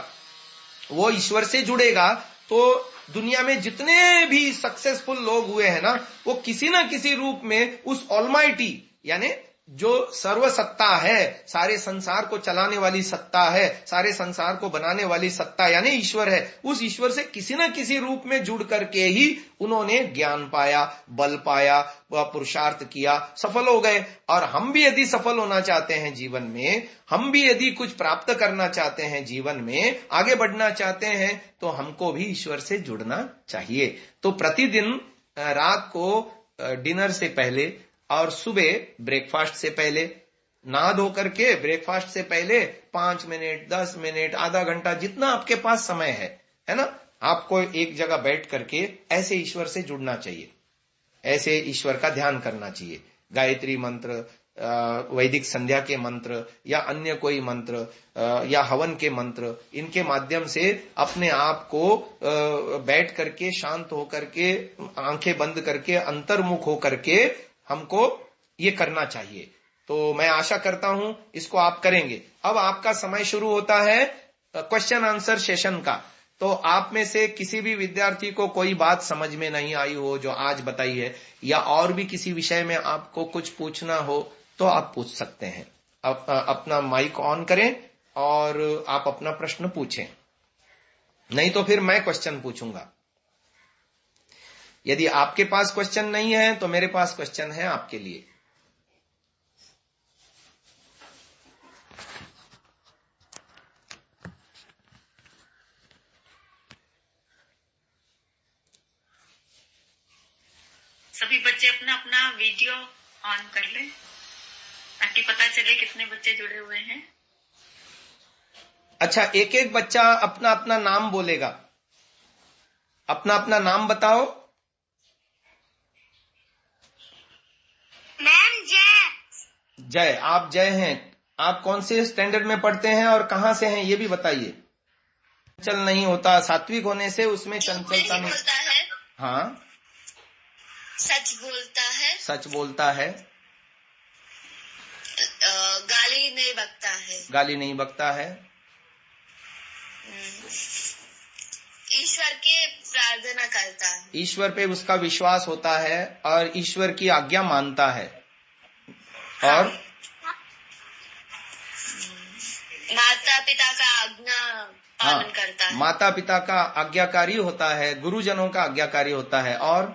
वो ईश्वर से जुड़ेगा। तो दुनिया में जितने भी सक्सेसफुल लोग हुए हैं ना, वो किसी ना किसी रूप में उस ऑलमाइटी, यानी जो सर्वसत्ता है, सारे संसार को चलाने वाली सत्ता है, सारे संसार को बनाने वाली सत्ता यानी ईश्वर है, उस ईश्वर से किसी न किसी रूप में जुड़ करके ही उन्होंने ज्ञान पाया, बल पाया, पुरुषार्थ किया, सफल हो गए। और हम भी यदि सफल होना चाहते हैं जीवन में, हम भी यदि कुछ प्राप्त करना चाहते हैं जीवन में, आगे बढ़ना चाहते हैं, तो हमको भी ईश्वर से जुड़ना चाहिए। तो प्रतिदिन रात को डिनर से पहले और सुबह ब्रेकफास्ट से पहले, नहा धो करके ब्रेकफास्ट से पहले 5 मिनट, 10 मिनट, आधा घंटा, जितना आपके पास समय है ना, आपको एक जगह बैठ करके ऐसे ईश्वर से जुड़ना चाहिए, ऐसे ईश्वर का ध्यान करना चाहिए। गायत्री मंत्र, वैदिक संध्या के मंत्र या अन्य कोई मंत्र या हवन के मंत्र, इनके माध्यम से अपने आप को बैठ करके शांत होकर के, आंखें बंद करके, अंतर्मुख होकर के हमको ये करना चाहिए। तो मैं आशा करता हूं इसको आप करेंगे। अब आपका समय शुरू होता है क्वेश्चन आंसर सेशन का। तो आप में से किसी भी विद्यार्थी को कोई बात समझ में नहीं आई हो जो आज बताई है, या और भी किसी विषय में आपको कुछ पूछना हो तो आप पूछ सकते हैं। अपना माइक ऑन करें और आप अपना प्रश्न पूछें, नहीं तो फिर मैं क्वेश्चन पूछूंगा। यदि आपके पास क्वेश्चन नहीं है तो मेरे पास क्वेश्चन है आपके लिए। सभी बच्चे अपना अपना वीडियो ऑन कर लें ताकि पता चले कितने बच्चे जुड़े हुए हैं। अच्छा, एक एक बच्चा अपना अपना नाम बोलेगा। अपना अपना नाम बताओ। मैम जय। जय, आप जय हैं। आप कौन से स्टैंडर्ड में पढ़ते हैं और कहां से हैं ये भी बताइए। चंचल नहीं होता, सात्विक होने से उसमें चंचलता नहीं बोलता है। हाँ, सच बोलता है। सच बोलता है। गाली नहीं बकता है। गाली नहीं बकता है। ईश्वर की प्रार्थना करता है। ईश्वर पे उसका विश्वास होता है और ईश्वर की आज्ञा मानता है। और माता पिता का आज्ञा पालन करता है। माता पिता का आज्ञाकारी होता है, गुरुजनों का आज्ञाकारी होता है। और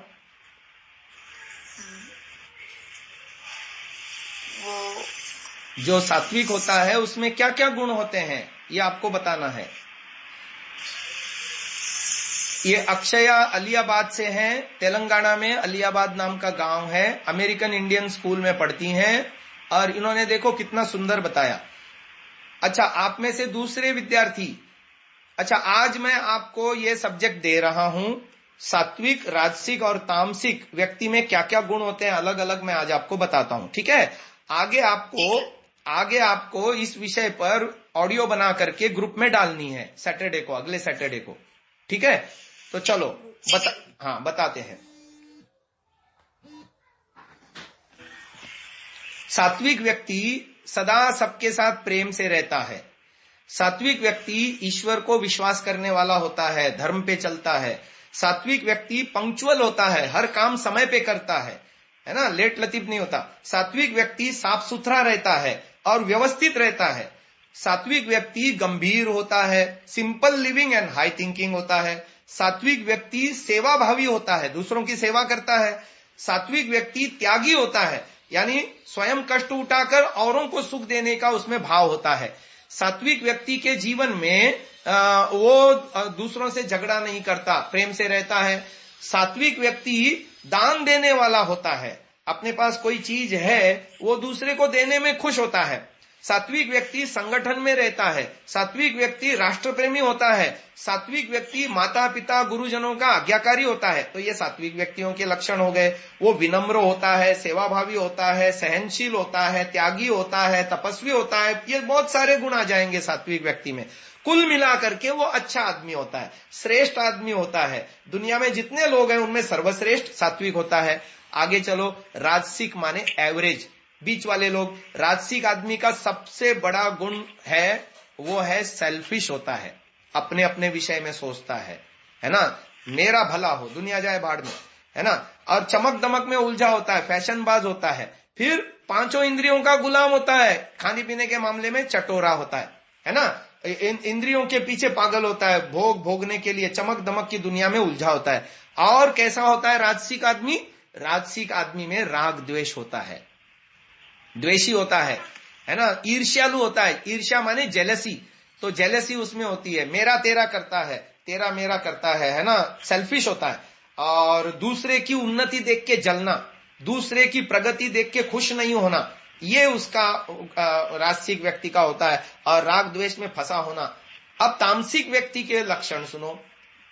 वो जो सात्विक होता है उसमें क्या क्या गुण होते हैं ये आपको बताना है। ये अक्षया अलियाबाद से हैं, तेलंगाना में अलियाबाद नाम का गांव है। अमेरिकन इंडियन स्कूल में पढ़ती हैं और इन्होंने देखो कितना सुंदर बताया। अच्छा, आप में से दूसरे विद्यार्थी, अच्छा आज मैं आपको ये सब्जेक्ट दे रहा हूं, सात्विक, राजसिक और तामसिक व्यक्ति में क्या क्या गुण होते हैं अलग अलग मैं आज आपको बताता हूं। ठीक है, आगे आपको इस विषय पर ऑडियो बना करके ग्रुप में डालनी है सैटरडे को, अगले सैटरडे को। ठीक है, तो चलो बताते हैं। सात्विक व्यक्ति सदा सबके साथ प्रेम से रहता है। सात्विक व्यक्ति ईश्वर को विश्वास करने वाला होता है, धर्म पे चलता है। सात्विक व्यक्ति पंक्चुअल होता है, हर काम समय पे करता है ना, लेट लतीफ नहीं होता। सात्विक व्यक्ति साफ सुथरा रहता है और व्यवस्थित रहता है। सात्विक व्यक्ति गंभीर होता है, simple living and high thinking होता है। सात्विक व्यक्ति सेवा भावी होता है, दूसरों की सेवा करता है। सात्विक व्यक्ति त्यागी होता है, यानी स्वयं कष्ट उठाकर औरों को सुख देने का उसमें भाव होता है। सात्विक व्यक्ति के जीवन में वो दूसरों से झगड़ा नहीं करता, प्रेम से रहता है। सात्विक व्यक्ति दान देने वाला होता है, अपने पास कोई चीज है वो दूसरे को देने में खुश होता है। सात्विक व्यक्ति संगठन में रहता है। सात्विक व्यक्ति राष्ट्र प्रेमी होता है। सात्विक व्यक्ति माता पिता गुरुजनों का आज्ञाकारी होता है। तो ये सात्विक व्यक्तियों के लक्षण हो गए। वो विनम्र होता है, सेवाभावी होता है, सहनशील होता है, त्यागी होता है, तपस्वी होता है। ये बहुत सारे गुण आ जाएंगे सात्विक व्यक्ति में। कुल मिला करके वो अच्छा आदमी होता है, श्रेष्ठ आदमी होता है। दुनिया में जितने लोग हैं उनमें सर्वश्रेष्ठ सात्विक होता है। आगे चलो, राजसिक माने एवरेज, बीच वाले लोग। राजसिक आदमी का सबसे बड़ा गुण है वो है सेल्फिश होता है, अपने अपने विषय में सोचता है ना, मेरा भला हो, दुनिया जाए बाढ़ में, है ना। और चमक दमक में उलझा होता है, फैशनबाज होता है। फिर पांचों इंद्रियों का गुलाम होता है, खाने पीने के मामले में चटोरा होता है ना। इंद्रियों के पीछे पागल होता है, भोगने के लिए चमक दमक की दुनिया में उलझा होता है। और कैसा होता है राजसिक आदमी? राजसिक आदमी में राग द्वेष होता है, द्वेषी होता है ना। ईर्ष्यालु होता है, ईर्ष्या माने जेलसी, तो जेलसी उसमें होती है। मेरा तेरा करता है, तेरा मेरा करता है ना। सेल्फिश होता है। और दूसरे की उन्नति देख के जलना, दूसरे की प्रगति देख के खुश नहीं होना, ये उसका राजसिक व्यक्ति का होता है। और राग द्वेष में फंसा होना। अब तामसिक व्यक्ति के लक्षण सुनो।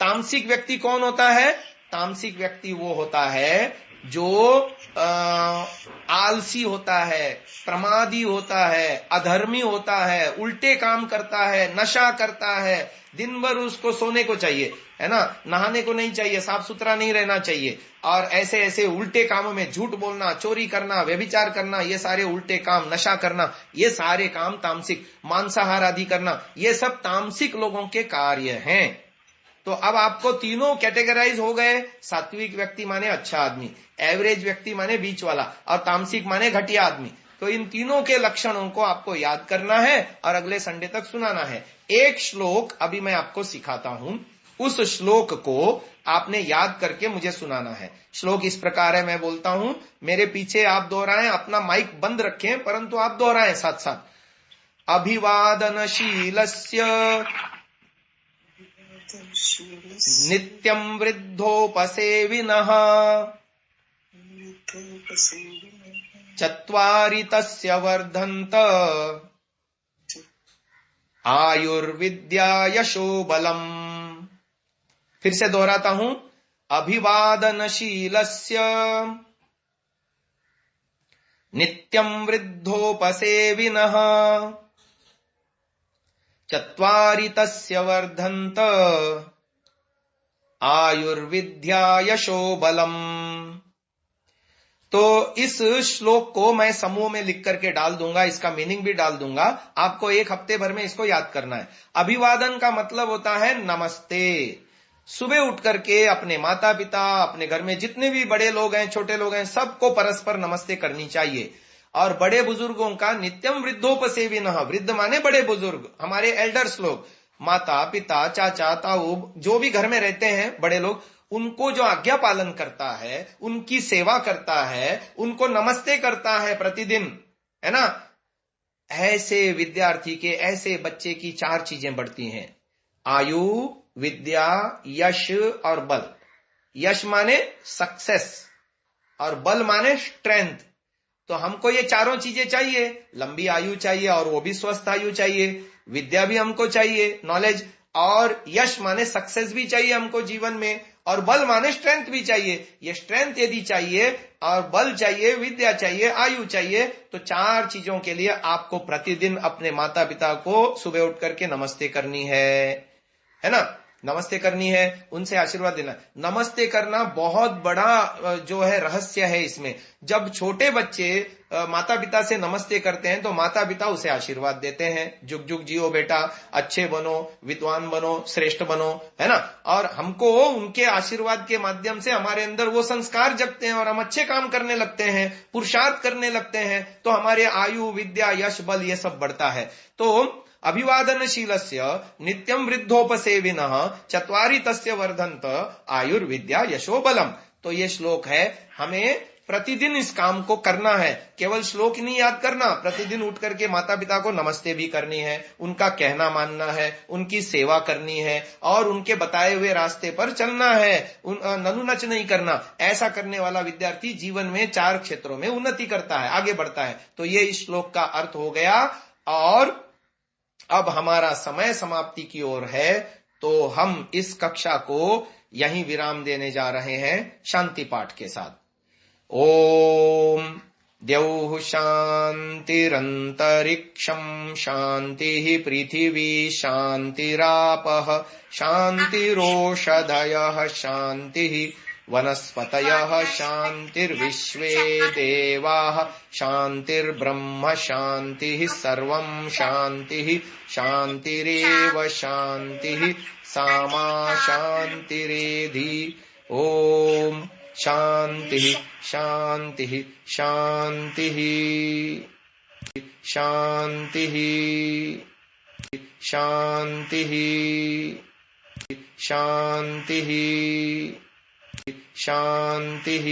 तामसिक व्यक्ति कौन होता है? तामसिक व्यक्ति वो होता है जो आलसी होता है, प्रमादी होता है, अधर्मी होता है, उल्टे काम करता है, नशा करता है, दिन भर उसको सोने को चाहिए, है ना, नहाने को नहीं चाहिए, साफ सुथरा नहीं रहना चाहिए। और ऐसे ऐसे उल्टे कामों में झूठ बोलना, चोरी करना, व्यभिचार करना, ये सारे उल्टे काम, नशा करना, ये सारे काम तामसिक, मांसाहार आदि करना, ये सब तामसिक लोगों के कार्य हैं। तो अब आपको तीनों कैटेगराइज हो गए। सात्विक व्यक्ति माने अच्छा आदमी, एवरेज व्यक्ति माने बीच वाला, और तामसिक माने घटिया आदमी। तो इन तीनों के लक्षणों को आपको याद करना है और अगले संडे तक सुनाना है। एक श्लोक अभी मैं आपको सिखाता हूं, उस श्लोक को आपने याद करके मुझे सुनाना है। श्लोक इस प्रकार है, मैं बोलता हूं, मेरे पीछे आप दोहराएं, अपना माइक बंद रखें परंतु आप दोहराएं साथ साथ। अभिवादनशीलस्य नित्यं वृद्धोपसेविनः चत्वारि तस्य वर्धन्त आयुर्विद्या यशो बलम्। फिर से दोहराता हूं, अभिवादनशीलस्य नित्यं वृद्धोपसेविनः चत्वारि तस्य वर्धन्त आयुर्विद्या यशो बलम्। तो इस श्लोक को मैं समूह में लिख करके डाल दूंगा, इसका मीनिंग भी डाल दूंगा। आपको एक हफ्ते भर में इसको याद करना है। अभिवादन का मतलब होता है नमस्ते। सुबह उठ करके अपने माता पिता, अपने घर में जितने भी बड़े लोग हैं, छोटे लोग हैं, सबको परस्पर नमस्ते करनी चाहिए। और बड़े बुजुर्गों का नित्यम वृद्धोपसेविनः, वृद्ध माने बड़े बुजुर्ग, हमारे एल्डर्स लोग, माता पिता, चाचा ताऊ, जो भी घर में रहते हैं बड़े लोग, उनको जो आज्ञा पालन करता है, उनकी सेवा करता है, उनको नमस्ते करता है प्रतिदिन, है ना। ऐसे विद्यार्थी के, ऐसे बच्चे की 4 चीजें बढ़ती हैं, आयु, विद्या, यश और बल। यश माने सक्सेस और बल माने स्ट्रेंथ। तो हमको ये चारों चीजें चाहिए, लंबी आयु चाहिए और वो भी स्वस्थ आयु चाहिए, विद्या भी हमको चाहिए, नॉलेज, और यश माने सक्सेस भी चाहिए हमको जीवन में, और बल माने स्ट्रेंथ भी चाहिए। ये स्ट्रेंथ यदि चाहिए और बल चाहिए, विद्या चाहिए, आयु चाहिए, तो 4 चीजों के लिए आपको प्रतिदिन अपने माता पिता को सुबह उठ करके नमस्ते करनी है ना, नमस्ते करनी है, उनसे आशीर्वाद देना। नमस्ते करना बहुत बड़ा जो है रहस्य है इसमें। जब छोटे बच्चे माता पिता से नमस्ते करते हैं तो माता पिता उसे आशीर्वाद देते हैं, जुग जुग जियो बेटा, अच्छे बनो, विद्वान बनो, श्रेष्ठ बनो, है ना। और हमको उनके आशीर्वाद के माध्यम से हमारे अंदर वो संस्कार जगते हैं और हम अच्छे काम करने लगते हैं, पुरुषार्थ करने लगते हैं, तो हमारे आयु, विद्या, यश, बल ये सब बढ़ता है। तो अभिवादनशीलस्य नित्यं वृद्धोपसेविनः चत्वारि तस्य वर्धन्त आयुर्विद्या यशो बलम। तो ये श्लोक है, हमें प्रतिदिन इस काम को करना है। केवल श्लोक नहीं याद करना, प्रतिदिन उठ करके माता पिता को नमस्ते भी करनी है, उनका कहना मानना है, उनकी सेवा करनी है और उनके बताए हुए रास्ते पर चलना है, ननु नच नहीं करना। ऐसा करने वाला विद्यार्थी जीवन में 4 क्षेत्रों में उन्नति करता है, आगे बढ़ता है। तो ये इस श्लोक का अर्थ हो गया। और अब हमारा समय समाप्ति की ओर है, तो हम इस कक्षा को यहीं विराम देने जा रहे हैं शांति पाठ के साथ। ओम द्यौः शान्तिरन्तरिक्षं शान्तिः पृथिवी शान्तिरापः शान्तिरोषधयः शान्तिः वनस्पतयः शान्तिर्विश्वे देवाः शान्तिर्ब्रह्म शान्तिः सर्वं शान्तिः शान्तिरेव शान्तिः सामा शान्तिरेधि। ओम शान्तिः शान्तिः शान्तिः शान्तिः शान्तिः शान्तिः शान्तिः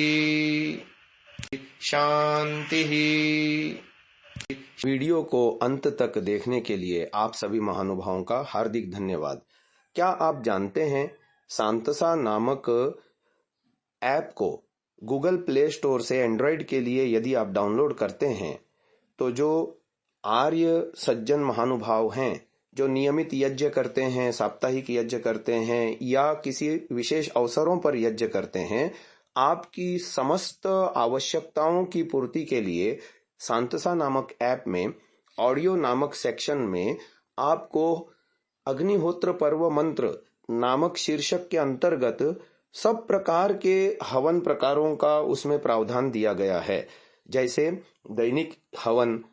शान्तिः। वीडियो को अंत तक देखने के लिए आप सभी महानुभावों का हार्दिक धन्यवाद। क्या आप जानते हैं, सांतसा नामक ऐप को गूगल प्ले स्टोर से एंड्रॉइड के लिए यदि आप डाउनलोड करते हैं तो जो आर्य सज्जन महानुभाव हैं, जो नियमित यज्ञ करते हैं, साप्ताहिक यज्ञ करते हैं या किसी विशेष अवसरों पर यज्ञ करते हैं, आपकी समस्त आवश्यकताओं की पूर्ति के लिए सांतसा नामक ऐप में ऑडियो नामक सेक्शन में आपको अग्निहोत्र पर्व मंत्र नामक शीर्षक के अंतर्गत सब प्रकार के हवन प्रकारों का उसमें प्रावधान दिया गया है। जैसे दैनिक हवन,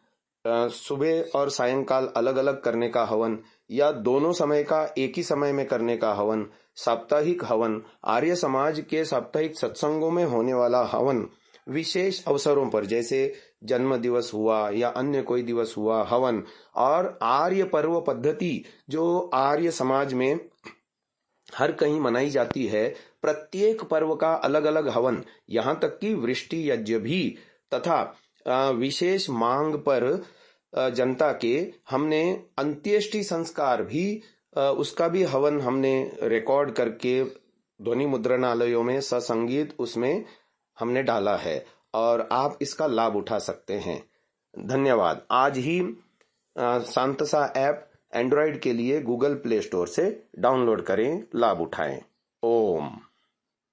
सुबह और सायंकाल अलग अलग करने का हवन, या दोनों समय का एक ही समय में करने का हवन, साप्ताहिक हवन, आर्य समाज के साप्ताहिक सत्संगों में होने वाला हवन, विशेष अवसरों पर जैसे जन्म दिवस हुआ या अन्य कोई दिवस हुआ हवन, और आर्य पर्व पद्धति जो आर्य समाज में हर कहीं मनाई जाती है, प्रत्येक पर्व का अलग अलग हवन, यहाँ तक कि वृष्टि यज्ञ भी, तथा विशेष मांग पर जनता के हमने अंत्येष्टि संस्कार भी, उसका भी हवन हमने रिकॉर्ड करके ध्वनि मुद्रणालयों में ससंगीत उसमें हमने डाला है और आप इसका लाभ उठा सकते हैं। धन्यवाद। आज ही सांतसा ऐप एंड्रॉयड के लिए गूगल प्ले स्टोर से डाउनलोड करें, लाभ उठाएं। ओम।